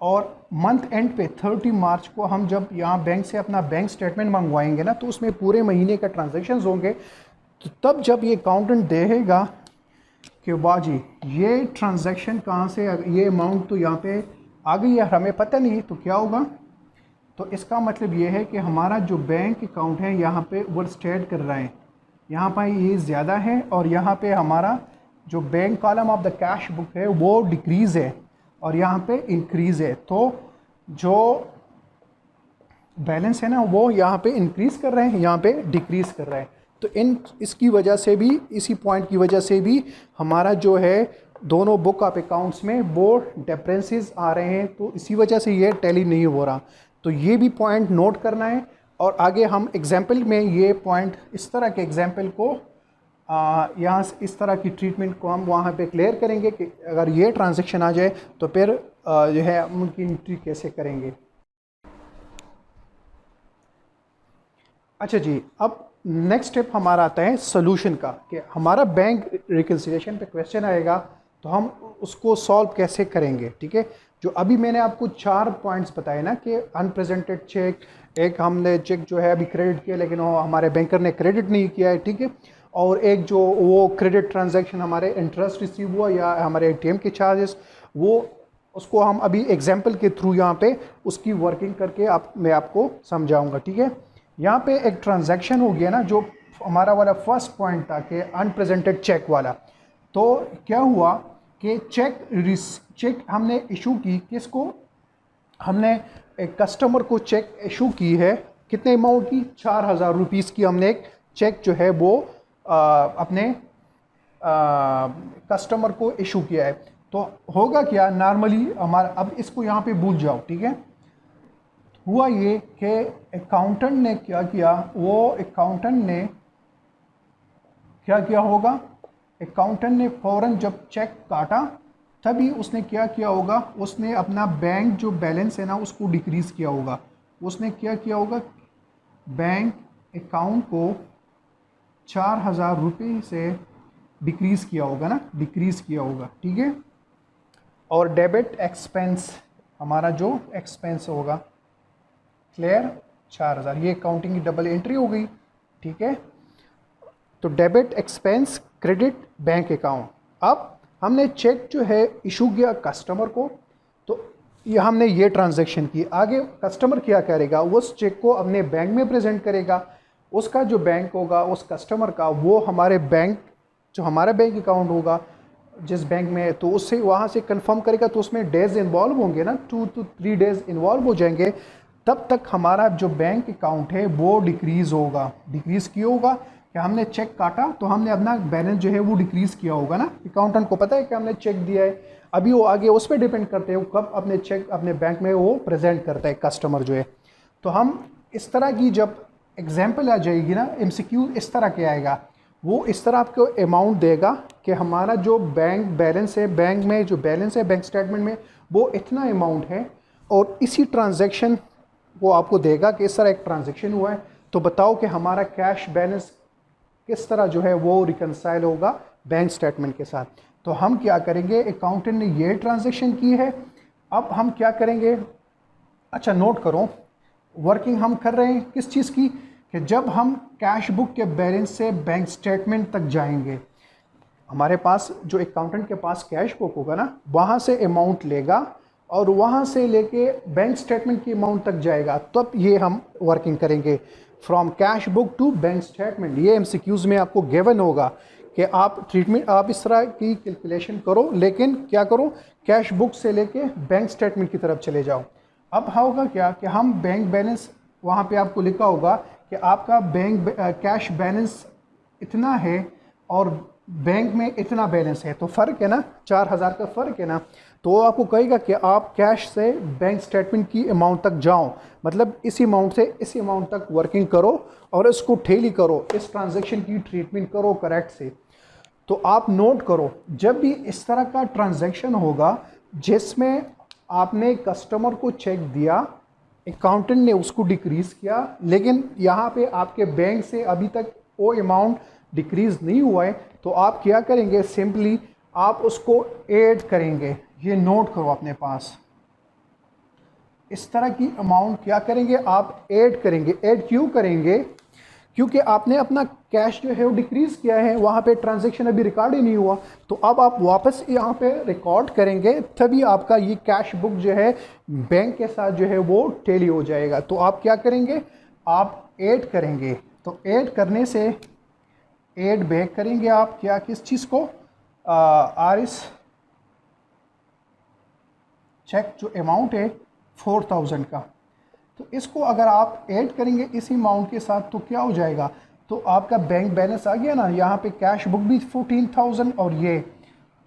और मंथ एंड पे 30 मार्च को हम जब यहाँ बैंक से अपना बैंक स्टेटमेंट मंगवाएंगे ना, तो उसमें पूरे महीने का ट्रांजैक्शंस होंगे। तो तब जब ये अकाउंटेंट देखेगा कि वाह जी ये ट्रांजैक्शन कहाँ से, ये अमाउंट तो यहाँ पे आ गई है, हमें पता नहीं, तो क्या होगा, तो इसका मतलब ये है कि हमारा जो बैंक अकाउंट है यहाँ पे वो स्टेट कर रहा है, यहाँ पर ये ज़्यादा है, और यहाँ पे हमारा जो bank column of the cash book है वो डिक्रीज़ है और यहाँ पे इंक्रीज़ है। तो जो बैलेंस है ना वो यहाँ पे इंक्रीज़ कर रहे हैं, यहाँ पे डिक्रीज़ कर रहा है। तो इसकी वजह से भी, इसी पॉइंट की वजह से भी हमारा जो है दोनों बुक ऑफ अकाउंट्स में वो डिफरेंसेस आ रहे हैं, तो इसी वजह से ये टैली नहीं हो रहा। तो ये भी पॉइंट नोट करना है, और आगे हम एग्जाम्पल में ये पॉइंट, इस तरह के एग्जाम्पल को यहाँ इस तरह की ट्रीटमेंट को हम वहाँ पे क्लियर करेंगे कि अगर ये ट्रांजैक्शन आ जाए तो फिर जो है उनकी एंट्री कैसे करेंगे। अच्छा जी, अब नेक्स्ट स्टेप हमारा आता है सोल्यूशन का, कि हमारा बैंक रिकन्सिलिएशन पे क्वेश्चन आएगा तो हम उसको सॉल्व कैसे करेंगे, ठीक है। जो अभी मैंने आपको 4 पॉइंट्स बताए ना कि अनप्रेजेंटेड चेक, एक हमने चेक जो है अभी क्रेडिट किया लेकिन वो हमारे बैंकर ने क्रेडिट नहीं किया है, ठीक है, और एक जो वो क्रेडिट ट्रांजैक्शन हमारे इंटरेस्ट रिसीव हुआ या हमारे ATM के चार्जेस, वो उसको हम अभी एग्जाम्पल के थ्रू यहाँ पे उसकी वर्किंग करके मैं आपको समझाऊँगा, ठीक है। यहाँ पे एक ट्रांजैक्शन हो गया ना, जो हमारा वाला फर्स्ट पॉइंट था कि अनप्रेजेंटेड चेक वाला। तो क्या हुआ कि चेक हमने इशू की, किसको, हमने एक कस्टमर को चेक इशू की है, कितने अमाउंट की, 4000 रुपीज़ की हमने एक चेक जो है वो अपने कस्टमर को इशू किया है। तो होगा क्या, नॉर्मली हमारा, अब इसको यहाँ पे भूल जाओ, ठीक है। हुआ ये कि अकाउंटेंट ने क्या किया, वो अकाउंटेंट ने क्या किया होगा, अकाउंटेंट ने फ़ौरन जब चेक काटा तभी उसने क्या किया होगा, उसने अपना बैंक जो बैलेंस है ना उसको डिक्रीज़ किया होगा। उसने क्या किया होगा, बैंक अकाउंट को 4000 रुपये से डिक्रीज़ किया होगा ना, डिक्रीज़ किया होगा, ठीक है। और डेबिट एक्सपेंस, हमारा जो एक्सपेंस होगा, क्लियर, 4000, ये अकाउंटिंग की डबल एंट्री हो गई, ठीक है। तो debit expense credit bank account. अब हमने चेक जो है इशू किया कस्टमर को, तो ये हमने ये ट्रांजैक्शन की। आगे कस्टमर क्या करेगा, उस चेक को अपने बैंक में प्रेजेंट करेगा, उसका जो बैंक होगा उस कस्टमर का, वो हमारे बैंक, जो हमारा बैंक अकाउंट होगा जिस बैंक में, तो उससे वहाँ से कंफर्म करेगा। तो उसमें डेज इन्वॉल्व होंगे ना, 2 to 3 डेज़ इन्वॉल्व हो जाएंगे। तब तक हमारा जो बैंक अकाउंट है वो डिक्रीज़ होगा। डिक्रीज़ क्यों होगा, कि हमने चेक काटा तो हमने अपना बैलेंस जो है वो डिक्रीज़ किया होगा ना। अकाउंटेंट को पता है कि हमने चेक दिया है, अभी वो आगे उस पर डिपेंड करते हैं कब अपने चेक अपने बैंक में वो प्रेजेंट करता है कस्टमर जो है। तो हम इस तरह की जब एग्जाम्पल आ जाएगी ना, MCQ इस तरह के आएगा, वो इस तरह आपको अमाउंट देगा कि हमारा जो बैंक बैलेंस है, बैंक में जो बैलेंस है बैंक स्टेटमेंट में, वो इतना अमाउंट है, और इसी ट्रांजैक्शन वो आपको देगा कि इस तरह एक ट्रांजैक्शन हुआ है। तो बताओ कि हमारा कैश बैलेंस किस तरह जो है वो रिकनसाइल होगा बैंक स्टेटमेंट के साथ। तो हम क्या करेंगे, अकाउंटेंट ने ये ट्रांजैक्शन की है, अब हम क्या करेंगे, अच्छा नोट करो, वर्किंग हम कर रहे हैं किस चीज़ की, कि जब हम कैश बुक के बैलेंस से बैंक स्टेटमेंट तक जाएंगे, हमारे पास जो अकाउंटेंट के पास कैश बुक होगा ना, वहाँ से अमाउंट लेगा और वहाँ से लेके बैंक स्टेटमेंट की अमाउंट तक जाएगा, तब ये हम वर्किंग करेंगे from cash book to bank statement. ये एमसीक्यूज़ में आपको गिवन होगा कि आप ट्रीटमेंट, आप इस तरह की कैलकुलेशन करो, लेकिन क्या करो, कैश बुक से लेके बैंक स्टेटमेंट की तरफ चले जाओ। अब होगा क्या कि हम बैंक बैलेंस, वहाँ पे आपको लिखा होगा कि आपका बैंक कैश बैलेंस इतना है और बैंक में इतना बैलेंस है, तो फ़र्क है ना, 4000 का फ़र्क है ना। तो वो आपको कहेगा कि आप कैश से बैंक स्टेटमेंट की अमाउंट तक जाओ, मतलब इस अमाउंट से इस अमाउंट तक वर्किंग करो और इसको ठेली करो, इस ट्रांजैक्शन की ट्रीटमेंट करो करेक्ट से। तो आप नोट करो, जब भी इस तरह का ट्रांजैक्शन होगा जिसमें आपने कस्टमर को चेक दिया, अकाउंटेंट ने उसको डिक्रीज़ किया, लेकिन यहाँ पे आपके बैंक से अभी तक वो अमाउंट डिक्रीज़ नहीं हुआ है, तो आप क्या करेंगे, सिंपली आप उसको ऐड करेंगे। ये नोट करो अपने पास, इस तरह की अमाउंट क्या करेंगे, आप ऐड करेंगे। ऐड क्यों करेंगे, क्योंकि आपने अपना कैश जो है वो डिक्रीज़ किया है, वहाँ पे ट्रांजैक्शन अभी रिकॉर्ड ही नहीं हुआ, तो अब आप वापस यहाँ पे रिकॉर्ड करेंगे, तभी आपका ये कैश बुक जो है बैंक के साथ जो है वो टैली हो जाएगा। तो आप क्या करेंगे, आप ऐड करेंगे। तो ऐड करने से ऐड बैक करेंगे आप क्या, किस चीज़ को, आरएस चेक जो अमाउंट है 4000 का, तो इसको अगर आप ऐड करेंगे इसी अमाउंट के साथ तो क्या हो जाएगा, तो आपका बैंक बैलेंस आ गया ना, यहाँ पे कैश बुक भी 14000 और ये,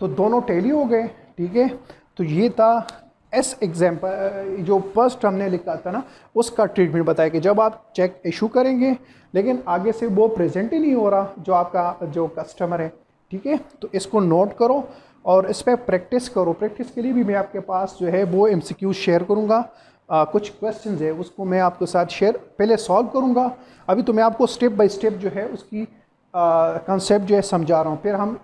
तो दोनों टैली हो गए। ठीक है, तो ये था एस एग्जाम्पल, जो फर्स्ट हमने लिखा था ना, उसका ट्रीटमेंट बताया कि जब आप चेक इशू करेंगे लेकिन आगे से वो प्रेजेंट ही नहीं हो रहा जो आपका जो कस्टमर है। ठीक है, तो इसको नोट करो और इस पर प्रैक्टिस करो। प्रैक्टिस के लिए भी मैं आपके पास जो है वो एमसीक्यू शेयर करूँगा, कुछ क्वेश्चंस है उसको मैं आपके साथ शेयर पहले सॉल्व करूँगा। अभी तो मैं आपको स्टेप बाय स्टेप जो है उसकी कंसेप्ट जो है समझा रहा हूँ, फिर हम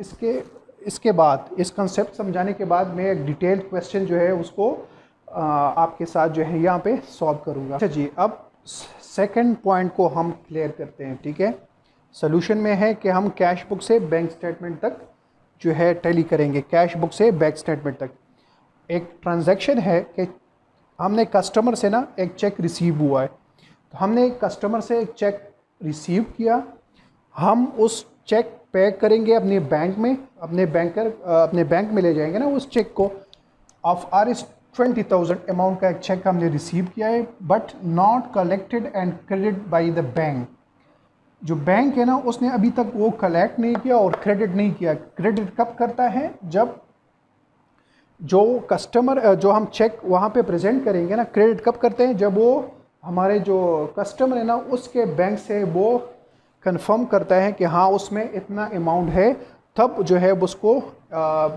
इसके बाद इस कंसेप्ट समझाने के बाद मैं एक डिटेल्ड क्वेश्चन जो है उसको आपके साथ जो है यहाँ पे सॉल्व करूँगा। अच्छा जी, अब सेकंड पॉइंट को हम क्लियर करते हैं। ठीक है, सोल्यूशन में है कि हम कैश बुक से बैंक स्टेटमेंट तक जो है टैली करेंगे। कैश बुक से बैंक स्टेटमेंट तक एक ट्रांजैक्शन है कि हमने कस्टमर से ना एक चेक रिसीव हुआ है, तो हमने कस्टमर से एक चेक रिसीव किया, हम उस चेक पे करेंगे अपने बैंक में, अपने बैंक में ले जाएंगे ना उस चेक को। ऑफ आरएस 20,000 अमाउंट का एक चेक हमने रिसीव किया है, but not collected and credit by the bank. जो बैंक है ना उसने अभी तक वो कलेक्ट नहीं किया और क्रेडिट नहीं किया। क्रेडिट कब करता है, जब जो कस्टमर जो हम चेक वहाँ पे प्रेजेंट करेंगे ना, क्रेडिट कब करते हैं, जब वो हमारे जो कस्टमर है ना उसके बैंक से वो कंफर्म करता है कि हाँ उसमें इतना अमाउंट है, तब जो है उसको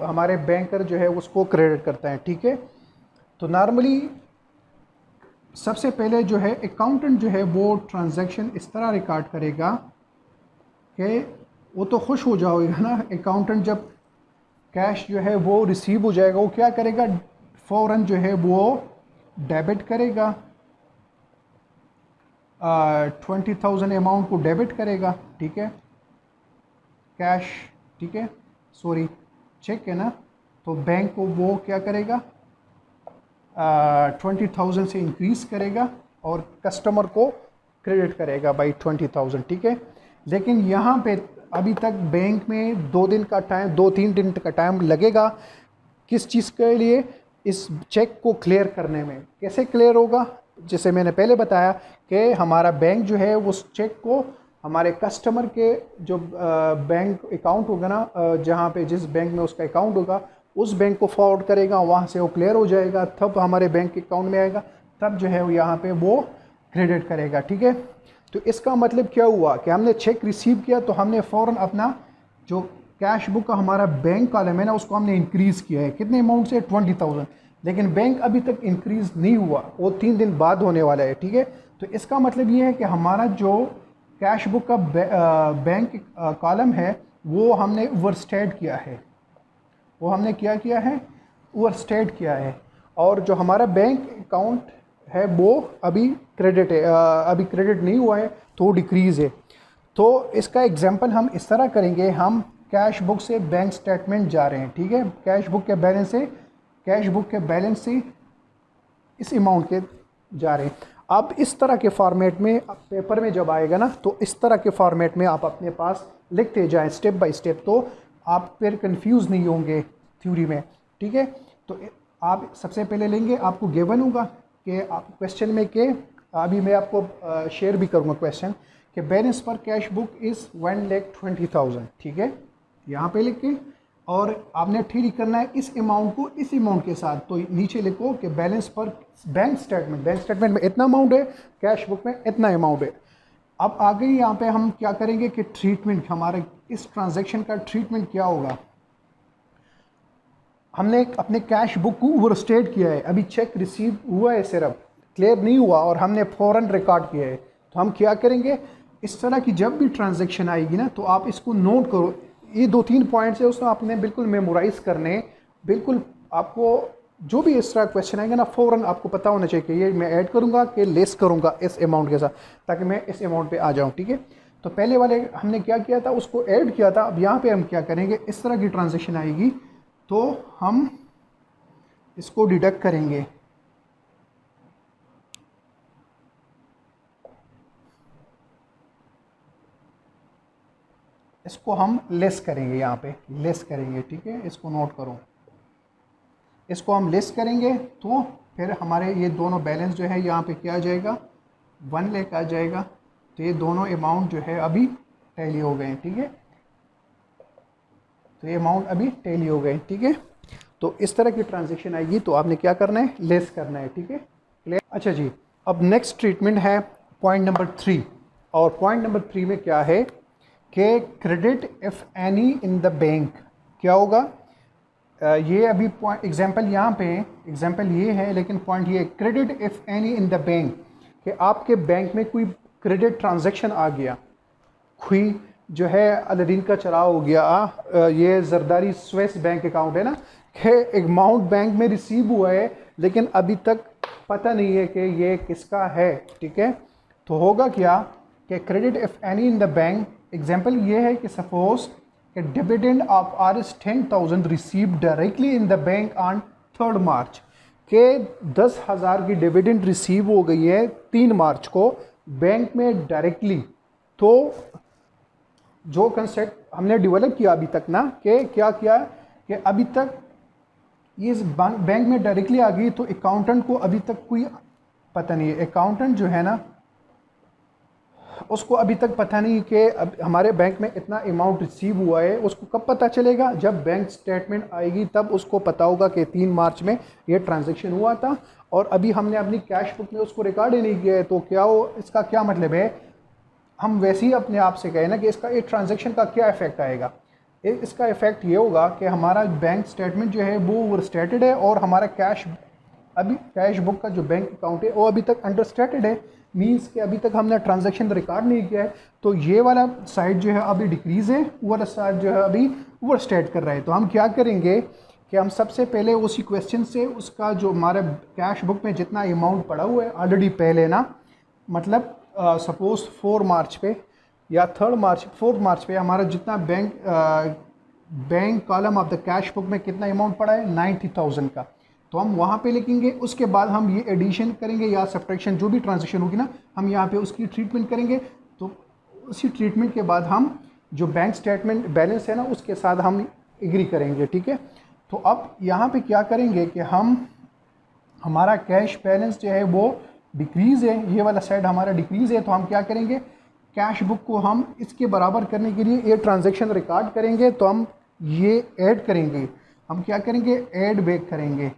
हमारे बैंकर जो है उसको क्रेडिट करता है। ठीक है, तो नॉर्मली सबसे पहले जो है अकाउंटेंट जो है वो ट्रांजैक्शन इस तरह रिकॉर्ड करेगा कि वो तो खुश हो जाएगा ना अकाउंटेंट, जब कैश जो है वो रिसीव हो जाएगा, वो क्या करेगा, फ़ौरन जो है वो डेबिट करेगा, 20,000 अमाउंट को डेबिट करेगा। ठीक है, कैश, ठीक है, सॉरी चेक है ना, तो बैंक को वो क्या करेगा, 20,000 से इंक्रीज़ करेगा और कस्टमर को क्रेडिट करेगा बाई 20,000। ठीक है, लेकिन यहाँ पे अभी तक बैंक में 2-3 दिन का टाइम लगेगा। किस चीज़ के लिए, इस चेक को क्लियर करने में। कैसे क्लियर होगा, जैसे मैंने पहले बताया कि हमारा बैंक जो है उस चेक को हमारे कस्टमर के जो बैंक अकाउंट होगा ना, जहाँ पे जिस बैंक में उसका अकाउंट होगा उस बैंक को फॉरवर्ड करेगा, वहाँ से वो क्लियर हो जाएगा, तब हमारे बैंक अकाउंट में आएगा, तब जो है वो यहाँ पे वो क्रेडिट करेगा। ठीक है, तो इसका मतलब क्या हुआ कि हमने चेक रिसीव किया तो हमने फ़ौरन अपना जो कैश बुक का हमारा बैंक कॉलम है ना उसको हमने इंक्रीज़ किया है, कितने अमाउंट से, 20,000, लेकिन बैंक अभी तक इंक्रीज़ नहीं हुआ, वो 3 दिन बाद होने वाला है। ठीक है, तो इसका मतलब ये है कि हमारा जो कैश बुक का बैंक कॉलम है वो हमने ओवरस्टेट किया है, वो हमने क्या किया है, ओवरस्टेट किया है, और जो हमारा बैंक अकाउंट है वो अभी क्रेडिट है, अभी क्रेडिट नहीं हुआ है तो डिक्रीज़ है। तो इसका एग्जांपल हम इस तरह करेंगे, हम कैश बुक से बैंक स्टेटमेंट जा रहे हैं, ठीक है, कैश बुक के बैलेंस से इस अमाउंट के जा रहे हैं। अब इस तरह के फॉर्मेट में पेपर में जब आएगा ना, तो इस तरह के फॉर्मेट में आप अपने पास लिखते जाएं स्टेप बाय स्टेप, तो आप फिर कंफ्यूज नहीं होंगे थ्योरी में, ठीक है। तो आप सबसे पहले लेंगे, आपको गिवन होगा कि आप क्वेश्चन में के, अभी मैं आपको शेयर भी करूँगा क्वेश्चन, कि बैलेंस पर कैश बुक इज़ 1,20,000, ठीक है, यहाँ पे लिख के, और आपने ठीक करना है इस अमाउंट को इस अमाउंट के साथ। तो नीचे लिखो कि बैलेंस पर बैंक स्टेटमेंट में इतना अमाउंट है, कैश बुक में इतना अमाउंट है। अब आगे यहाँ पे हम क्या करेंगे कि ट्रीटमेंट, हमारे इस ट्रांजैक्शन का ट्रीटमेंट क्या होगा। हमने अपने कैश बुक को ओवरस्टेट किया है, अभी चेक रिसीव हुआ है, सिर्फ क्लियर नहीं हुआ और हमने फ़ौरन रिकॉर्ड किया है, तो हम क्या करेंगे, इस तरह की जब भी ट्रांजैक्शन आएगी ना, तो आप इसको नोट करो। ये 2-3 पॉइंट्स है, उसको आपने बिल्कुल मेमोराइज करने, बिल्कुल आपको जो भी इस तरह क्वेश्चन आएगा ना, फ़ौरन आपको पता होना चाहिए कि ये मैं ऐड करूँगा कि लेस करूँगा इस अमाउंट के साथ, ताकि मैं इस अमाउंट पे आ जाऊँ, ठीक है। तो पहले वाले हमने क्या किया था, उसको ऐड किया था। अब यहाँ पे हम क्या करेंगे, इस तरह की ट्रांजैक्शन आएगी तो हम इसको डिडक्ट करेंगे, इसको हम लेस करेंगे, यहाँ पे लेस करेंगे, ठीक है, इसको नोट करो, इसको हम लेस करेंगे तो फिर हमारे ये दोनों बैलेंस जो है यहाँ पे क्या आ जाएगा, 1 लाख आ जाएगा। तो ये दोनों अमाउंट जो है अभी टैली हो गए, ठीक है, तो ये अमाउंट अभी टैली हो गए, ठीक है। तो इस तरह की ट्रांजैक्शन आएगी तो आपने क्या करना है, लेस करना है, ठीक है, क्लियर। अच्छा जी, अब नेक्स्ट ट्रीटमेंट है पॉइंट नंबर 3, और पॉइंट नंबर 3 में क्या है कि credit if any in the bank, क्या होगा, ये अभी पॉइंट एग्जांपल यहाँ पे एग्जांपल ये है, लेकिन पॉइंट ये credit if any in the bank, कि आपके बैंक में कोई क्रेडिट ट्रांजैक्शन आ गया, कोई जो है अलादीन का चराग हो गया, ये जरदारी स्विस बैंक अकाउंट है ना, कि अमाउंट बैंक में रिसीव हुआ है लेकिन अभी तक पता नहीं है कि ये किसका है, ठीक है। तो होगा क्या कि credit if any in the bank, example ये है कि सपोज कि dividend of Rs 10,000 receive directly in the bank on 3 मार्च, के 10,000 की डिविडेंड रिसीव हो गई है 3 मार्च को बैंक में डायरेक्टली। तो जो कंसेप्ट हमने डेवलप किया अभी तक ना, कि क्या किया कि अभी तक ये बैंक में डायरेक्टली आ गई, तो अकाउंटेंट को अभी तक कोई पता नहीं है, अकाउंटेंट जो है ना उसको अभी तक पता नहीं कि अब हमारे बैंक में इतना अमाउंट रिसीव हुआ है। उसको कब पता चलेगा, जब बैंक स्टेटमेंट आएगी तब उसको पता होगा कि 3 मार्च में ये ट्रांजैक्शन हुआ था, और अभी हमने अपनी कैश बुक में उसको रिकॉर्ड ही नहीं किया है। तो क्या हो, इसका क्या मतलब है, हम वैसे ही अपने आप से कहें ना कि इसका एक ट्रांजैक्शन का क्या इफेक्ट आएगा। इसका इफेक्ट ये होगा कि हमारा बैंक स्टेटमेंट जो है वो ओवरस्टेटेड है, और हमारा कैश बुक का जो बैंक अकाउंट है वो अभी तक अंडरस्टेटेड है, मींस कि अभी तक हमने ट्रांजैक्शन रिकॉर्ड नहीं किया है। तो ये वाला साइड जो है अभी डिक्रीज़ है, वो वाला साइड जो है अभी ओवरस्टेट कर रहा है। तो हम क्या करेंगे कि हम सबसे पहले उसी क्वेश्चन से उसका जो हमारे कैश बुक में जितना अमाउंट पड़ा हुआ है ऑलरेडी पहले ना, मतलब सपोज 4 मार्च पे या 4 मार्च पे हमारा जितना bank column of the cash book में कितना अमाउंट पड़ा है 90,000 का, तो हम वहाँ पे लिखेंगे। उसके बाद हम ये एडिशन करेंगे या सब्ट्रैक्शन, जो भी ट्रांजैक्शन होगी ना, हम यहाँ पे उसकी ट्रीटमेंट करेंगे। तो उसी ट्रीटमेंट के बाद हम जो बैंक स्टेटमेंट बैलेंस है ना उसके साथ हम एग्री करेंगे, ठीक है। तो अब यहाँ पे क्या करेंगे कि हमारा कैश बैलेंस जो है वो डिक्रीज़ है, ये वाला साइड हमारा डिक्रीज़ है। तो हम क्या करेंगे, कैश बुक को हम इसके बराबर करने के लिए ये ट्रांजैक्शन रिकॉर्ड करेंगे। तो हम ये ऐड करेंगे, हम क्या करेंगे, ऐड बैक करेंगे।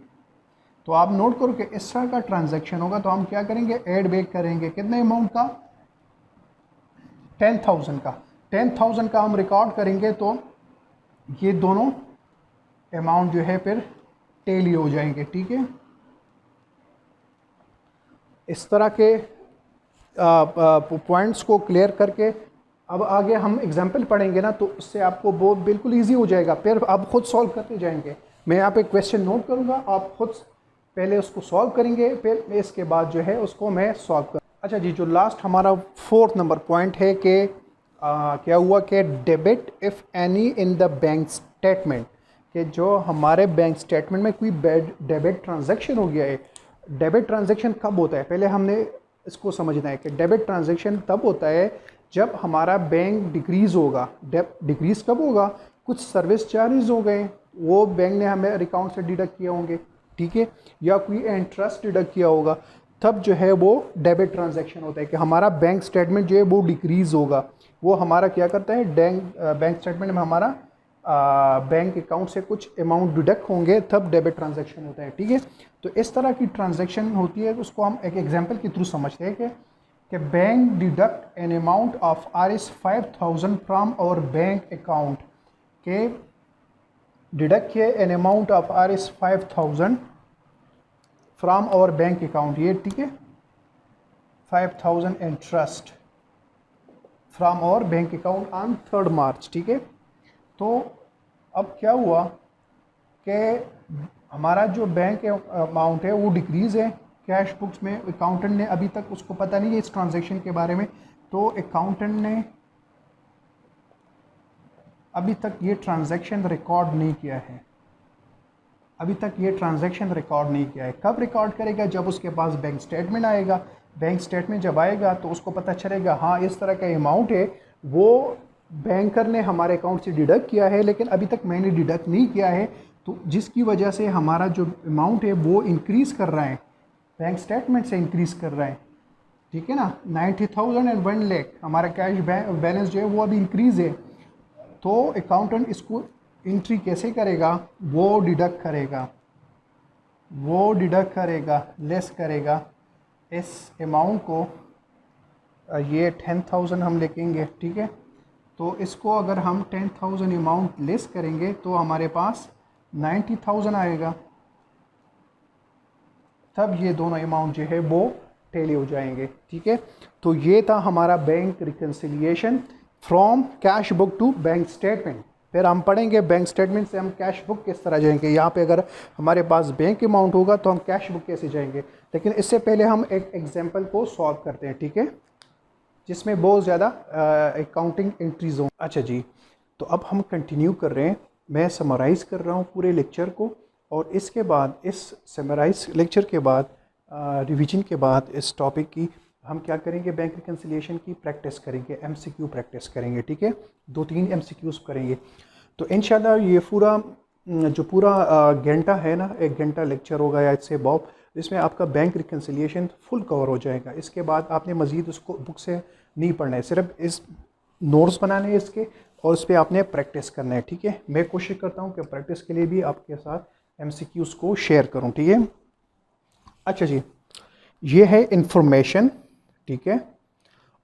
तो आप नोट करो कि इस तरह का ट्रांजैक्शन होगा, तो हम क्या करेंगे, ऐड बैक करेंगे। कितने अमाउंट का, 10,000 का हम रिकॉर्ड करेंगे। तो ये दोनों अमाउंट जो है फिर टैली हो जाएंगे, ठीक है। इस तरह के पॉइंट्स को क्लियर करके अब आगे हम एग्जाम्पल पढ़ेंगे ना, तो उससे आपको वो बिल्कुल ईजी हो जाएगा, फिर आप खुद सॉल्व करते जाएंगे। मैं यहाँ पे क्वेश्चन नोट करूँगा, आप खुद पहले उसको सॉल्व करेंगे, फिर इसके बाद जो है उसको मैं सॉल्व कर। अच्छा जी, जो लास्ट हमारा 4th नंबर पॉइंट है कि क्या हुआ कि debit if any in the bank statement, कि जो हमारे बैंक स्टेटमेंट में कोई डेबिट ट्रांजैक्शन हो गया है। डेबिट ट्रांजैक्शन कब होता है, पहले हमने इसको समझना है कि डेबिट ट्रांजैक्शन तब होता है जब हमारा बैंक डिक्रीज़ होगा। डिक्रीज़ कब होगा, कुछ सर्विस चार्जेस हो गए, वो बैंक ने हमें अकाउंट से डिडक्ट किए होंगे, ठीक है, या कोई इंटरेस्ट डिडक्ट किया होगा, तब जो है वो डेबिट ट्रांजैक्शन होता है कि हमारा बैंक स्टेटमेंट जो है वो डिक्रीज़ होगा। वो हमारा क्या करता है, बैंक स्टेटमेंट में हमारा बैंक अकाउंट से कुछ अमाउंट डिडक्ट होंगे, तब डेबिट ट्रांजैक्शन होता है, ठीक है। तो इस तरह की ट्रांजैक्शन होती है, उसको हम एक एग्जांपल के थ्रू समझते हैं कि bank deduct an amount of Rs 5,000 from our bank account, के डिडक्ट किए an amount of Rs 5,000 from our bank account, ये ठीक है, 5,000 interest from our bank account on 3rd March, ठीक है। तो अब क्या हुआ कि हमारा जो बैंक अमाउंट है वो डिक्रीज़ है कैश बुक्स में। अकाउंटेंट ने अभी तक, उसको पता नहीं है इस ट्रांजैक्शन के बारे में, तो अकाउंटेंट ने अभी तक ये ट्रांजैक्शन रिकॉर्ड नहीं किया है। अभी तक ये ट्रांजैक्शन रिकॉर्ड नहीं किया है। कब रिकॉर्ड करेगा, जब उसके पास बैंक स्टेटमेंट आएगा। बैंक स्टेटमेंट जब आएगा तो उसको पता चलेगा हाँ इस तरह का अमाउंट है, वो बैंकर ने हमारे अकाउंट से डिडक्ट किया है, लेकिन अभी तक मैंने डिडक्ट नहीं किया है, तो जिसकी वजह से हमारा जो अमाउंट है वो इंक्रीज़ कर रहा है, बैंक स्टेटमेंट से इंक्रीज़ कर रहा है, ठीक है ना। 90,000 एंड 1 लाख हमारा कैश बैलेंस जो है वो अभी इंक्रीज़ है। तो अकाउंटेंट इसको एंट्री कैसे करेगा, वो डिडक्ट करेगा, लेस करेगा इस अमाउंट को। ये 10,000 हम लिखेंगे, ठीक है। तो इसको अगर हम 10,000 अमाउंट लेस करेंगे तो हमारे पास 90,000 आएगा, तब ये दोनों अमाउंट जो है वो टैली हो जाएंगे, ठीक है। तो ये था हमारा bank reconciliation from cash book to bank statement. फिर हम पढ़ेंगे बैंक स्टेटमेंट से हम कैश बुक किस तरह जाएंगे। यहाँ पे अगर हमारे पास बैंक अमाउंट होगा तो हम कैश बुक कैसे जाएंगे, लेकिन इससे पहले हम एक एग्जांपल को सॉल्व करते हैं, ठीक है, जिसमें बहुत ज़्यादा अकाउंटिंग एंट्रीज हों। अच्छा जी, तो अब हम कंटिन्यू कर रहे हैं। मैं समराइज़ कर रहा हूँ पूरे लेक्चर को, और इसके बाद, इस समराइज लेक्चर के बाद, रिवीजन के बाद, इस टॉपिक की हम क्या करेंगे, बैंक रिकन्सिलिएशन की प्रैक्टिस करेंगे, MCQ प्रैक्टिस करेंगे, ठीक है। 2-3 MCQs करेंगे। तो इंशाल्लाह ये पूरा घंटा है ना, 1 घंटा लेक्चर होगा या इससे बहुत, इसमें आपका बैंक रिकन्सिलिएशन फुल कवर हो जाएगा। इसके बाद आपने मज़ीद उसको बुक से नहीं पढ़ना है, सिर्फ इस नोट्स बनाने हैं इसके, और इस पर आपने प्रैक्टिस करना है, ठीक है। मैं कोशिश करता हूँ कि प्रैक्टिस के लिए भी आपके साथ MCQs को शेयर करूँ, ठीक है। अच्छा जी, ये है इंफॉर्मेशन, ठीक है,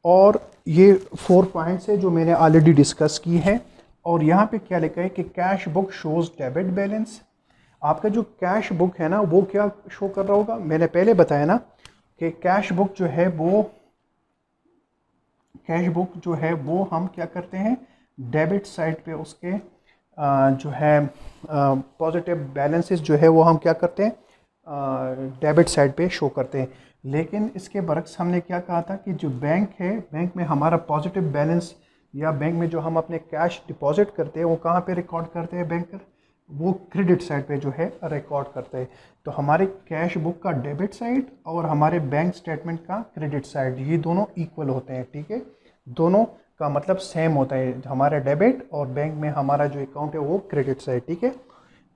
और ये 4 पॉइंट्स है जो मैंने ऑलरेडी डिस्कस की है। और यहाँ पे क्या लिखा है कि cash book shows debit balance. आपका जो कैश बुक है ना वो क्या शो कर रहा होगा, मैंने पहले बताया ना कि कैश बुक जो है वो हम क्या करते हैं, डेबिट साइड पे उसके जो है पॉजिटिव बैलेंसेस जो है वो हम क्या करते हैं, डेबिट साइड पे शो करते हैं। लेकिन इसके बरक्स हमने क्या कहा था कि जो बैंक है, बैंक में हमारा पॉजिटिव बैलेंस, या बैंक में जो हम अपने कैश डिपॉजिट करते हैं वो कहाँ पे रिकॉर्ड करते हैं बैंकर, वो क्रेडिट साइड पे जो है रिकॉर्ड करते हैं। तो हमारे कैश बुक का डेबिट साइड और हमारे बैंक स्टेटमेंट का क्रेडिट साइड, ये दोनों इक्वल होते हैं, ठीक है। दोनों का मतलब सेम होता है, हमारा डेबिट और बैंक में हमारा जो अकाउंट है वो क्रेडिट साइड, ठीक है।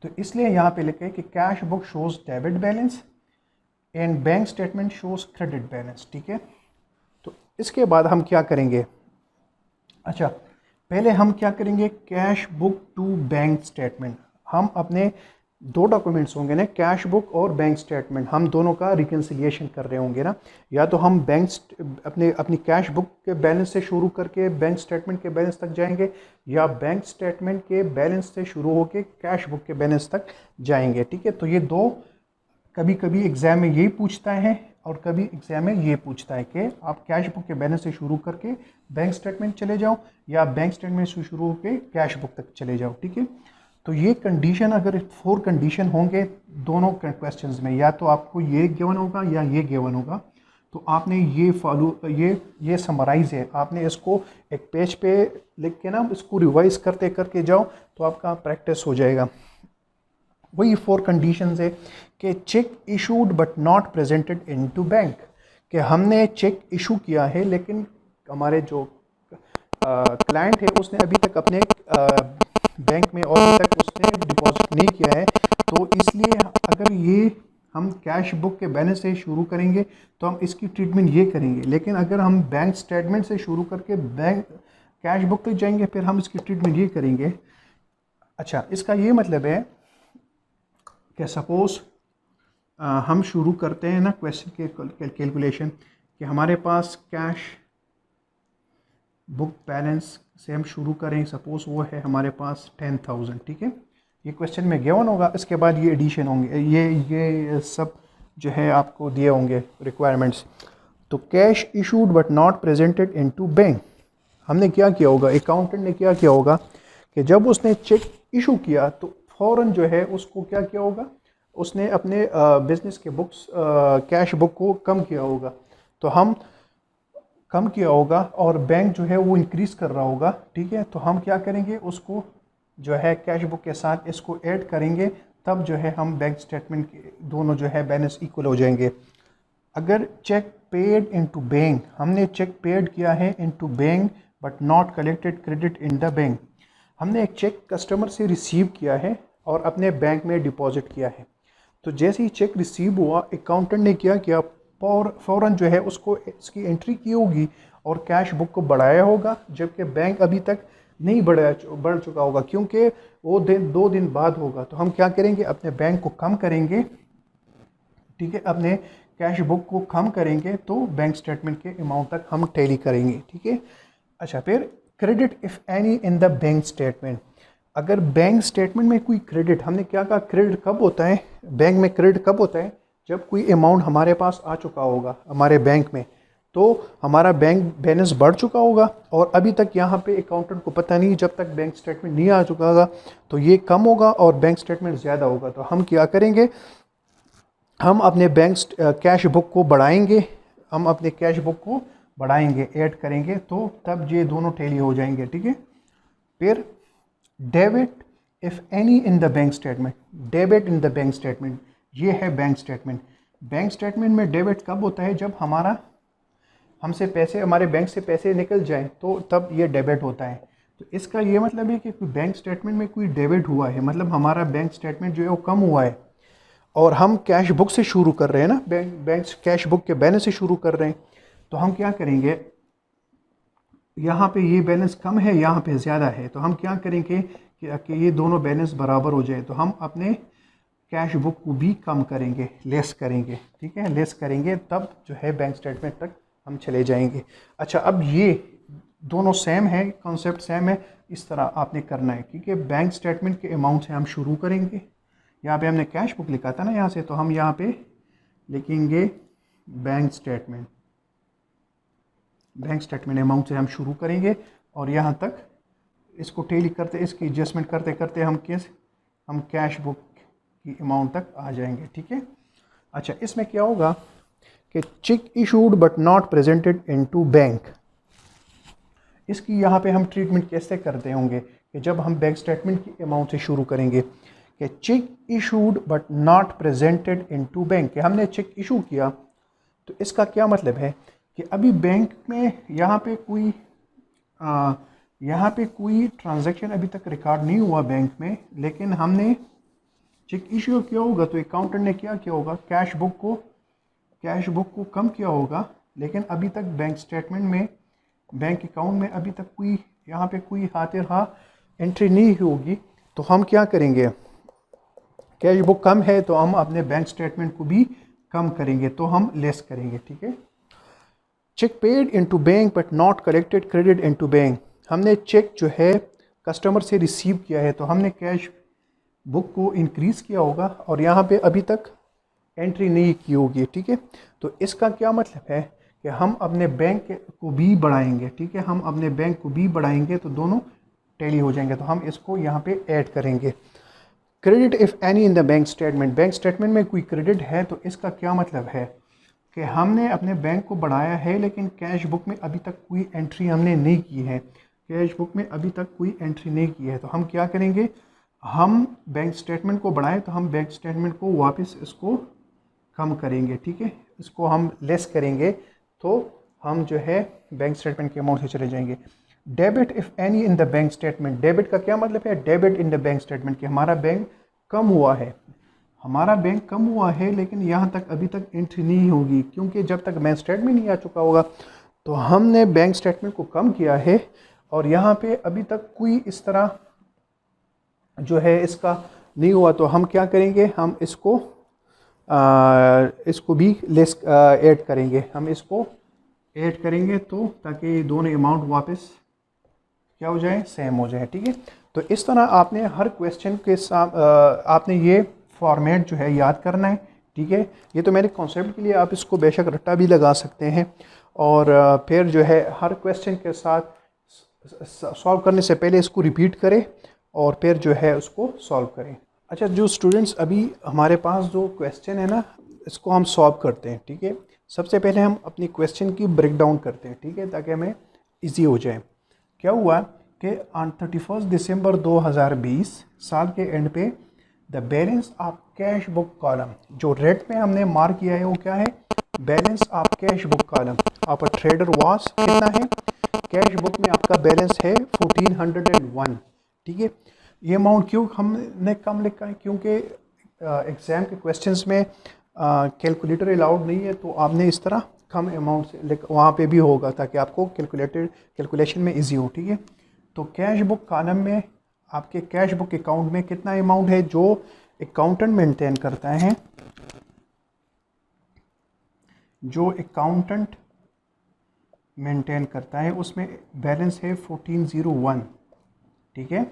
तो इसलिए यहाँ पे लिखे कि cash book shows debit balance and bank statement shows credit balance, ठीक है। तो इसके बाद हम क्या करेंगे, अच्छा पहले हम क्या करेंगे, cash book to bank statement. हम अपने 2 डॉक्यूमेंट्स होंगे ना, कैश बुक और बैंक स्टेटमेंट, हम दोनों का रिकन्सिलिएशन कर रहे होंगे ना। या तो हम अपनी कैश बुक के बैलेंस से शुरू करके बैंक स्टेटमेंट के बैलेंस तक जाएंगे, या बैंक स्टेटमेंट के बैलेंस से शुरू होकर कैश बुक के बैलेंस तक जाएंगे, ठीक है। तो ये 2 कभी कभी एग्ज़ाम में यही पूछता है और कभी एग्ज़ाम में ये पूछता है कि आप कैश बुक के बैलेंस से शुरू करके बैंक स्टेटमेंट चले जाओ, या बैंक स्टेटमेंट से शुरू होकर कैश बुक तक चले जाओ, ठीक है। तो ये कंडीशन, अगर 4 कंडीशन होंगे दोनों क्वेश्चंस में, या तो आपको ये गिवन होगा या ये गिवन होगा, तो आपने ये फॉलो, ये समराइज़ है, आपने इसको एक पेज पे लिख के ना इसको रिवाइज करते करके जाओ तो आपका प्रैक्टिस हो जाएगा। वही 4 कंडीशंस है कि check issued but not presented into bank, कि हमने चेक इशू किया है लेकिन हमारे जो क्लाइंट है उसने अभी तक अपने बैंक में और अभी तक उसने डिपॉजिट नहीं किया है, तो इसलिए अगर ये हम कैश बुक के बैलेंस से शुरू करेंगे तो हम इसकी ट्रीटमेंट ये करेंगे, लेकिन अगर हम बैंक स्टेटमेंट से शुरू करके बैंक कैश बुक तक जाएंगे फिर हम इसकी ट्रीटमेंट ये करेंगे। अच्छा, इसका ये मतलब है कि सपोज़ हम शुरू करते हैं ना क्वेश्चन के कैलकुलेशन कि हमारे पास कैश बुक बैलेंस से हम शुरू करें, सपोज़ वो है हमारे पास 10,000, ठीक है, ये क्वेश्चन में गिवन होगा, इसके बाद ये एडिशन होंगे, ये सब जो है आपको दिए होंगे रिक्वायरमेंट्स। तो cash issued but not presented into bank, हमने क्या किया होगा, अकाउंटेंट ने क्या किया होगा कि जब उसने चेक इशू किया तो फ़ौरन जो है उसको क्या किया होगा, उसने अपने बिज़नेस के बुक्स कैश बुक को कम किया होगा, तो हम कम किया होगा और बैंक जो है वो इंक्रीज़ कर रहा होगा, ठीक है, तो हम क्या करेंगे, उसको जो है कैश बुक के साथ इसको ऐड करेंगे, तब जो है हम बैंक स्टेटमेंट के दोनों जो है बैलेंस इक्वल हो जाएंगे। अगर चेक पेड इनटू बैंक, हमने चेक पेड किया है into bank but not collected credit in the bank, हमने एक चेक कस्टमर से रिसीव किया है और अपने बैंक में डिपॉजिट किया है, तो जैसे ही चेक रिसीव हुआ अकाउंटेंट ने क्या किया, फ़ौरन जो है उसको इसकी एंट्री की होगी और कैश बुक को बढ़ाया होगा, जबकि बैंक अभी तक नहीं बढ़ चुका होगा क्योंकि वो 2 दिन बाद होगा, तो हम क्या करेंगे, अपने बैंक को कम करेंगे, ठीक है, अपने कैश बुक को कम करेंगे तो बैंक स्टेटमेंट के अमाउंट तक हम टैली करेंगे, ठीक है। अच्छा, फिर credit if any in the bank statement, अगर बैंक स्टेटमेंट में कोई क्रेडिट, हमने क्या कहा, क्रेडिट कब होता है, बैंक में क्रेडिट कब होता है, जब कोई अमाउंट हमारे पास आ चुका होगा हमारे बैंक में, तो हमारा बैंक बैलेंस बढ़ चुका होगा और अभी तक यहाँ पे अकाउंटेंट को पता नहीं, जब तक बैंक स्टेटमेंट नहीं आ चुका होगा तो ये कम होगा और बैंक स्टेटमेंट ज़्यादा होगा, तो हम क्या करेंगे, हम अपने बैंक कैश बुक को बढ़ाएंगे, हम अपने कैश बुक को बढ़ाएंगे, ऐड करेंगे, तो तब ये दोनों टैली हो जाएंगे, ठीक है। फिर debit if any in the bank statement, debit in the bank statement, ये है बैंक स्टेटमेंट। बैंक स्टेटमेंट में डेबिट कब होता है, जब हमसे पैसे, हमारे बैंक से पैसे निकल जाएं तो तब ये डेबिट होता है। तो इसका ये मतलब है कि बैंक स्टेटमेंट में कोई डेबिट हुआ है, मतलब हमारा बैंक स्टेटमेंट जो है वो कम हुआ है और हम कैश बुक से शुरू कर रहे हैं ना, बैंक कैश बुक के बैलेंस से शुरू कर रहे हैं, तो हम क्या करेंगे, यहाँ पे ये बैलेंस कम है, यहाँ पे ज़्यादा है, तो हम क्या करेंगे कि ये दोनों बैलेंस बराबर हो जाए, तो हम अपने कैश बुक को भी कम करेंगे, लेस करेंगे, ठीक है, लेस करेंगे, तब जो है बैंक स्टेटमेंट तक हम चले जाएंगे। अच्छा, अब ये दोनों सेम है, कॉन्सेप्ट सेम है, इस तरह आपने करना है, क्योंकि बैंक स्टेटमेंट के अमाउंट से हम शुरू करेंगे, यहाँ पे हमने कैश बुक लिखा था ना यहाँ से, तो हम यहाँ पे लिखेंगे bank statement, bank statement amount से हम शुरू करेंगे और यहाँ तक इसको टैली करते, इसकी एडजस्टमेंट करते करते हम कैश बुक की अमाउंट तक आ जाएंगे, ठीक है। अच्छा, इसमें क्या होगा कि check issued but not presented into bank, इसकी यहाँ पे हम ट्रीटमेंट कैसे करते होंगे कि जब हम बैंक स्टेटमेंट की अमाउंट से शुरू करेंगे कि check issued but not presented into bank, कि हमने चेक इशू किया, तो इसका क्या मतलब है कि अभी बैंक में यहाँ पे कोई ट्रांजैक्शन अभी तक रिकॉर्ड नहीं हुआ बैंक में, लेकिन हमने चेक इशू किया होगा, तो अकाउंटेंट ने क्या किया होगा, कैश बुक को कम किया होगा, लेकिन अभी तक बैंक स्टेटमेंट में, बैंक अकाउंट में अभी तक यहाँ पे कोई हाथ एंट्री नहीं होगी, तो हम क्या करेंगे, कैश बुक कम है तो हम अपने बैंक स्टेटमेंट को भी कम करेंगे, तो हम लेस करेंगे, ठीक है। Cheque paid into bank but not collected credit into bank, हमने चेक जो है कस्टमर से रिसीव किया है, तो हमने कैश बुक को इंक्रीज़ किया होगा और यहाँ पे अभी तक एंट्री नहीं की होगी, ठीक है। तो इसका क्या मतलब है कि हम अपने बैंक को भी बढ़ाएंगे, ठीक है, हम अपने बैंक को भी बढ़ाएंगे, तो दोनों टैली हो जाएंगे। तो हम इसको यहाँ पे ऐड करेंगे। Credit if any in the bank statement, bank statement में कोई क्रेडिट है तो इसका क्या मतलब है कि हमने अपने बैंक को बढ़ाया है लेकिन कैश बुक में अभी तक कोई एंट्री हमने नहीं की है, कैश बुक में अभी तक कोई एंट्री नहीं की है। तो हम क्या करेंगे, हम बैंक स्टेटमेंट को बढ़ाएं तो हम बैंक स्टेटमेंट को वापस इसको कम करेंगे, ठीक है, इसको हम लेस करेंगे तो हम जो है बैंक स्टेटमेंट के अमाउंट से चले जाएंगे। Debit if any in the bank statement, debit का क्या मतलब है, debit in the bank statement कि हमारा बैंक कम हुआ है, हमारा बैंक कम हुआ है लेकिन यहाँ तक अभी तक एंट्री नहीं होगी क्योंकि जब तक बैंक स्टेटमेंट नहीं आ चुका होगा। तो हमने बैंक स्टेटमेंट को कम किया है और यहाँ पे अभी तक कोई इस तरह जो है इसका नहीं हुआ। तो हम क्या करेंगे, हम इसको भी लेस ऐड करेंगे, हम इसको ऐड करेंगे तो ताकि दोनों अमाउंट वापस क्या हो जाए, सेम हो जाए, ठीक है। तो इस तरह आपने हर क्वेश्चन के साथ आपने ये फॉर्मेट जो है याद करना है, ठीक है। ये तो मेरे कॉन्सेप्ट के लिए, आप इसको बेशक रट्टा भी लगा सकते हैं और फिर जो है हर क्वेश्चन के साथ सॉल्व करने से पहले इसको रिपीट करें और फिर जो है उसको सॉल्व करें। अच्छा, जो स्टूडेंट्स अभी हमारे पास जो क्वेश्चन है ना, इसको हम सॉल्व करते हैं, ठीक है। सबसे पहले हम अपनी क्वेश्चन की ब्रेक डाउन करते हैं, ठीक है, ताकि हमें ईजी हो जाए। क्या हुआ कि ऑन 31 दिसंबर 2020 साल के एंड पे the balance of cash book column, जो रेड में हमने मार्क किया है वो क्या है, balance of cash book column of a trader was कितना है, कैश बुक में आपका बैलेंस है 1401, ठीक है। ये अमाउंट क्यों हमने कम लिखा है, क्योंकि एग्ज़ाम के क्वेश्चंस में कैलकुलेटर अलाउड नहीं है, तो आपने इस तरह कम अमाउंट से वहाँ पे भी होगा ताकि आपको कैलकुलेशन में इजी हो, ठीक है। तो कैश बुक कॉलम में आपके कैश बुक अकाउंट में कितना अमाउंट है जो अकाउंटेंट मेंटेन करता है, जो अकाउंटेंट मेंटेन करता है उसमें बैलेंस है 1401, ठीक है।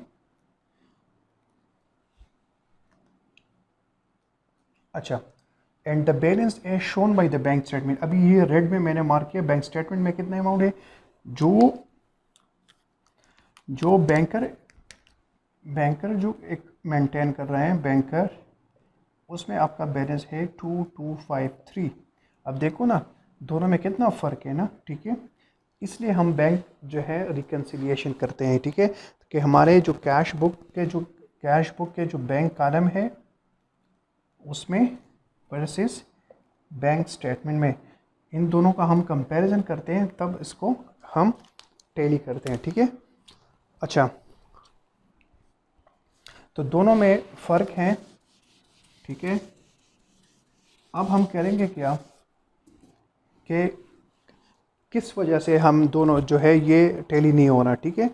अच्छा, and the balance as shown by the bank statement, अभी ये रेड में मैंने मार्क किया, बैंक स्टेटमेंट में कितना अमाउंट है, जो बैंकर जो एक मेंटेन कर रहे हैं बैंकर, उसमें आपका बैलेंस है 2253। अब देखो ना दोनों में कितना फ़र्क है ना, ठीक है। इसलिए हम बैंक जो है रिकन्सिलिएशन करते हैं, ठीक है, कि हमारे जो कैश बुक के जो बैंक कॉलम है उसमें वर्सेस बैंक स्टेटमेंट में, इन दोनों का हम कंपैरिजन करते हैं, तब इसको हम टैली करते हैं, ठीक है। अच्छा, तो दोनों में फ़र्क है, ठीक है। अब हम करेंगे क्या कि किस वजह से हम दोनों जो है ये टैली नहीं हो रहा, ठीक है।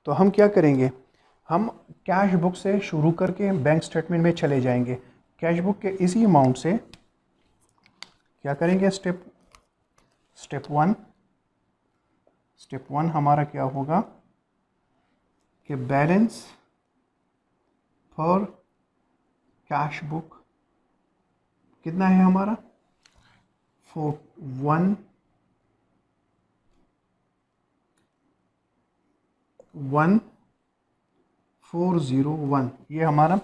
तो हम क्या करेंगे, हम कैश बुक से शुरू करके बैंक स्टेटमेंट में चले जाएंगे। कैश बुक के इसी अमाउंट से क्या करेंगे, स्टेप वन हमारा क्या होगा कि बैलेंस फॉर कैश बुक कितना है हमारा 1401, ये हमारा,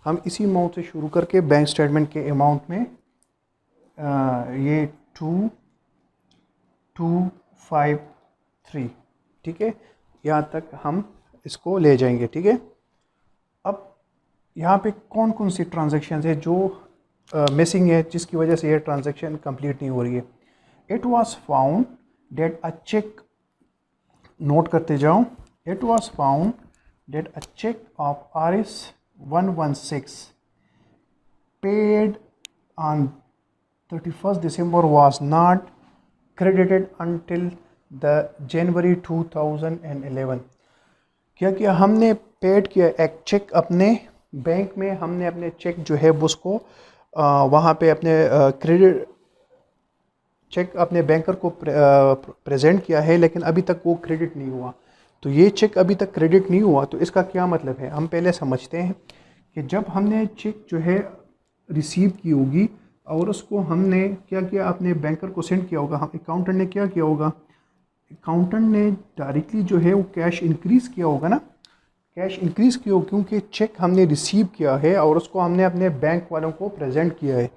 हम इसी अमाउंट से शुरू करके बैंक स्टेटमेंट के अमाउंट में ये 2253, ठीक है, यहाँ तक हम इसको ले जाएंगे, ठीक है। अब यहाँ पे कौन कौन सी ट्रांजैक्शन है जो मिसिंग है, जिसकी वजह से ये ट्रांजैक्शन कंप्लीट नहीं हो रही है। It was found that a cheque, note करते जाओ, it was found that a cheque of RS 116 paid on 31st December was not credited until the January 2011। क्या किया हमने, पेड किया एक चेक अपने बैंक में, हमने अपने चेक जो है उसको वहाँ पे अपने क्रेडिट चेक अपने बैंकर को प्रेजेंट किया है, लेकिन अभी तक वो क्रेडिट नहीं हुआ। तो ये चेक अभी तक क्रेडिट नहीं हुआ, तो इसका क्या मतलब है, हम पहले समझते हैं कि जब हमने चेक जो है रिसीव की होगी और उसको हमने क्या किया, अपने बैंकर को सेंड किया होगा, हम अकाउंटेंट ने क्या किया होगा, अकाउंटेंट ने डायरेक्टली जो है वो कैश इंक्रीज़ किया होगा ना, कैश इंक्रीज़ किया होगा क्योंकि चेक हमने रिसीव किया है और उसको हमने अपने बैंक वालों को प्रेजेंट किया है।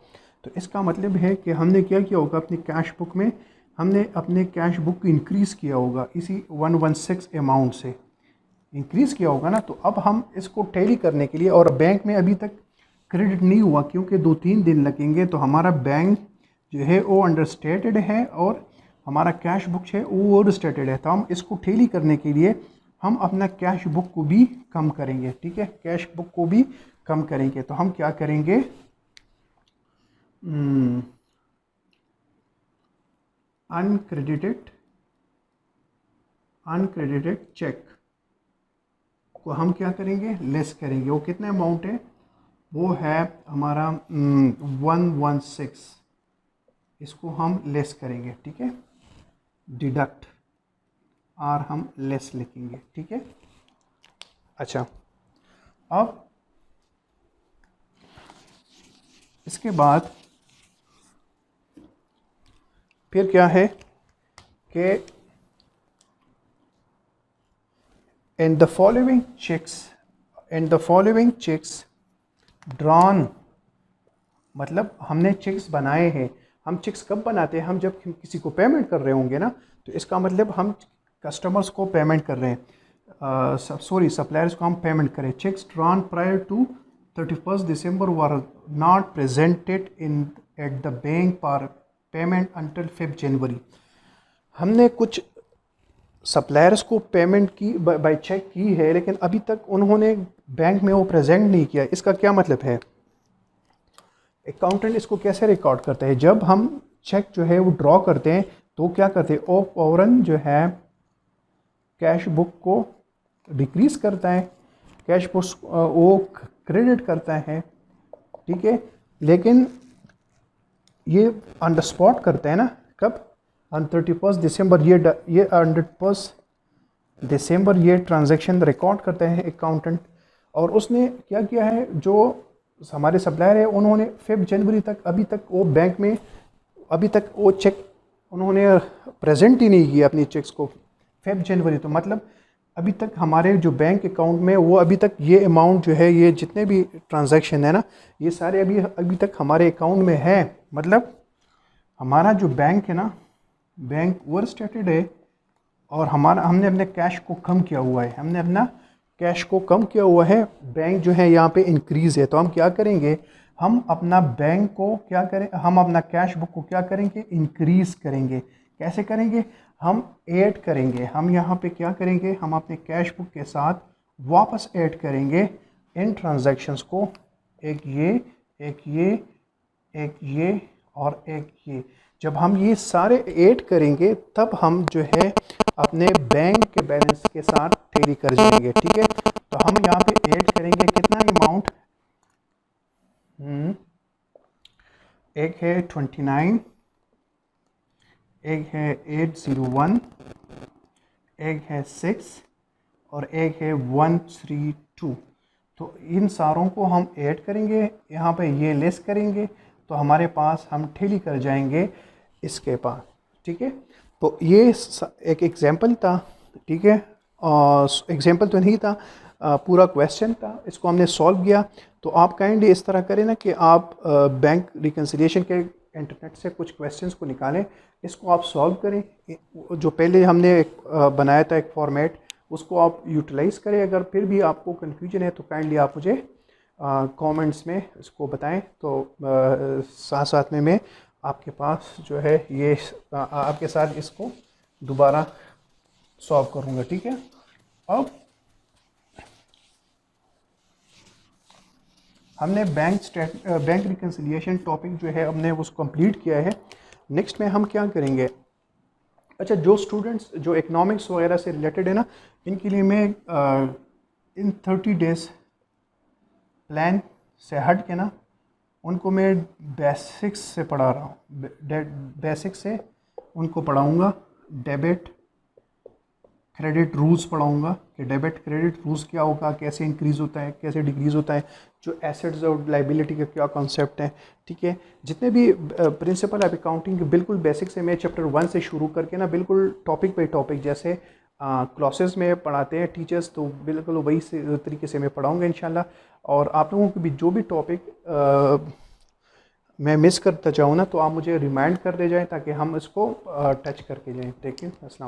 तो इसका मतलब है कि हमने क्या किया होगा, अपनी कैश बुक में हमने अपने कैश बुक को इंक्रीज़ किया होगा, इसी 116 अमाउंट से इंक्रीज़ किया होगा ना। तो अब हम इसको टैली करने के लिए, और बैंक में अभी तक क्रेडिट नहीं हुआ क्योंकि 2-3 दिन लगेंगे, तो हमारा बैंक जो है वो अंडरस्टेटेड है और हमारा कैश बुक है वो ओवर स्टेटेड है। तो हम इसको टैली करने के लिए हम अपना कैश बुक को भी कम करेंगे, ठीक है, कैश बुक को भी कम करेंगे। तो हम क्या करेंगे, अनक्रेडिटेड चेक को हम क्या करेंगे, लेस करेंगे। वो कितना अमाउंट है, वो है हमारा 116, इसको हम लेस करेंगे, ठीक है, डिडक्ट और हम लेस लिखेंगे, ठीक है। अच्छा, अब इसके बाद फिर क्या है कि in the following cheques drawn, मतलब हमने चेक्स बनाए हैं। हम चेक्स कब बनाते हैं, हम जब किसी को पेमेंट कर रहे होंगे ना, तो इसका मतलब हम कस्टमर्स को पेमेंट कर रहे हैं, सप्लायर्स को हम पेमेंट करें। Cheques drawn prior to 31 December were not presented in at the bank for payment until 5 January. हमने कुछ सप्लायर्स को पेमेंट की बाय चेक की है, लेकिन अभी तक उन्होंने बैंक में वो प्रेजेंट नहीं किया। इसका क्या मतलब है, अकाउंटेंट इसको कैसे रिकॉर्ड करता है, जब हम चेक जो है वो ड्रॉ करते हैं तो क्या करते हैं, वो फौरन जो है कैश बुक को डिक्रीज करता है, कैश बुक वो क्रेडिट करता है, ठीक है। लेकिन ये ऑन द स्पॉट करता है ना, कब, ऑन 31 दिसंबर, ये 100 दिसंबर ये ट्रांजैक्शन रिकॉर्ड करता है अकाउंटेंट। और उसने क्या किया है, जो हमारे सप्लायर है उन्होंने 5 जनवरी तक, अभी तक वो बैंक में अभी तक वो चेक उन्होंने प्रेजेंट ही नहीं किया अपनी चेक्स को 5 जनवरी। तो मतलब अभी तक हमारे जो बैंक अकाउंट में वो अभी तक ये अमाउंट जो है, ये जितने भी ट्रांजैक्शन है ना, ये सारे अभी तक हमारे अकाउंट में है। मतलब हमारा जो बैंक है ना, बैंक ओवर स्टेटेड है और हमने अपने कैश को कम किया हुआ है, हमने अपना कैश को कम किया हुआ है, बैंक जो है यहाँ पे इंक्रीज़ है। तो हम क्या करेंगे, हम अपना बैंक को क्या करें, हम अपना कैश बुक को क्या करेंगे, इंक्रीज़ करेंगे। कैसे करेंगे, हम ऐड करेंगे, हम यहाँ पे क्या करेंगे, हम अपने कैश बुक के साथ वापस ऐड करेंगे इन ट्रांजैक्शंस को, एक ये, एक ये, एक ये और एक ये। जब हम ये सारे ऐड करेंगे तब हम जो है अपने बैंक के बैलेंस के साथ टैली कर जाएंगे, ठीक है। तो हम यहाँ पे ऐड करेंगे कितना अमाउंट, एक है 29, एक है 801, एक है 6 और एक है 132। तो इन सारों को हम ऐड करेंगे, यहाँ पे ये लेस करेंगे, तो हमारे पास हम टैली कर जाएंगे इसके पास, ठीक है। तो ये एक एग्जांपल था, ठीक है, एग्जांपल तो नहीं था, पूरा क्वेश्चन था, इसको हमने सॉल्व किया। तो आप काइंडली इस तरह करें ना कि आप बैंक रिकन्सिलिएशन के इंटरनेट से कुछ क्वेश्चंस को निकालें, इसको आप सॉल्व करें। जो पहले हमने एक बनाया था एक फॉर्मेट, उसको आप यूटिलाइज़ करें। अगर फिर भी आपको कन्फ्यूजन है तो काइंडली आप मुझे कमेंट्स में इसको बताएं। तो साथ साथ में मैं आपके पास जो है ये आपके साथ इसको दोबारा सॉल्व करूँगा, ठीक है। अब हमने बैंक रिकन्सिलिएशन टॉपिक जो है हमने उसको कंप्लीट किया है। नेक्स्ट में हम क्या करेंगे, अच्छा, जो स्टूडेंट्स जो इकनॉमिक्स वगैरह से रिलेटेड है ना, इनके लिए मैं इन 30 डेज प्लान से हट के ना, उनको मैं बेसिक्स से पढ़ा रहा हूँ, बेसिक्स से उनको पढ़ाऊँगा। डेबिट, क्रेडिट रूल्स पढ़ाऊँगा कि डेबिट क्रेडिट रूल्स क्या होगा, कैसे इंक्रीज़ होता है, कैसे डिक्रीज़ होता है, जो एसेट्स और लाइबिलिटी का क्या कॉन्सेप्ट है, ठीक है। जितने भी प्रिंसिपल ऑफ अकाउंटिंग बिल्कुल बेसिक से मैं चैप्टर 1 से शुरू करके ना बिल्कुल टॉपिक बाई टॉपिक, जैसे क्लासेस में पढ़ाते हैं टीचर्स, तो बिल्कुल वही से तरीके से मैं पढ़ाऊँगा इंशाल्लाह। और आप लोगों को भी जो भी टॉपिक मैं मिस करता चाहूँ ना, तो आप मुझे रिमाइंड कर दे जाएँ ताकि हम इसको टच करके जाएँ। ठीक है, अस्सलाम।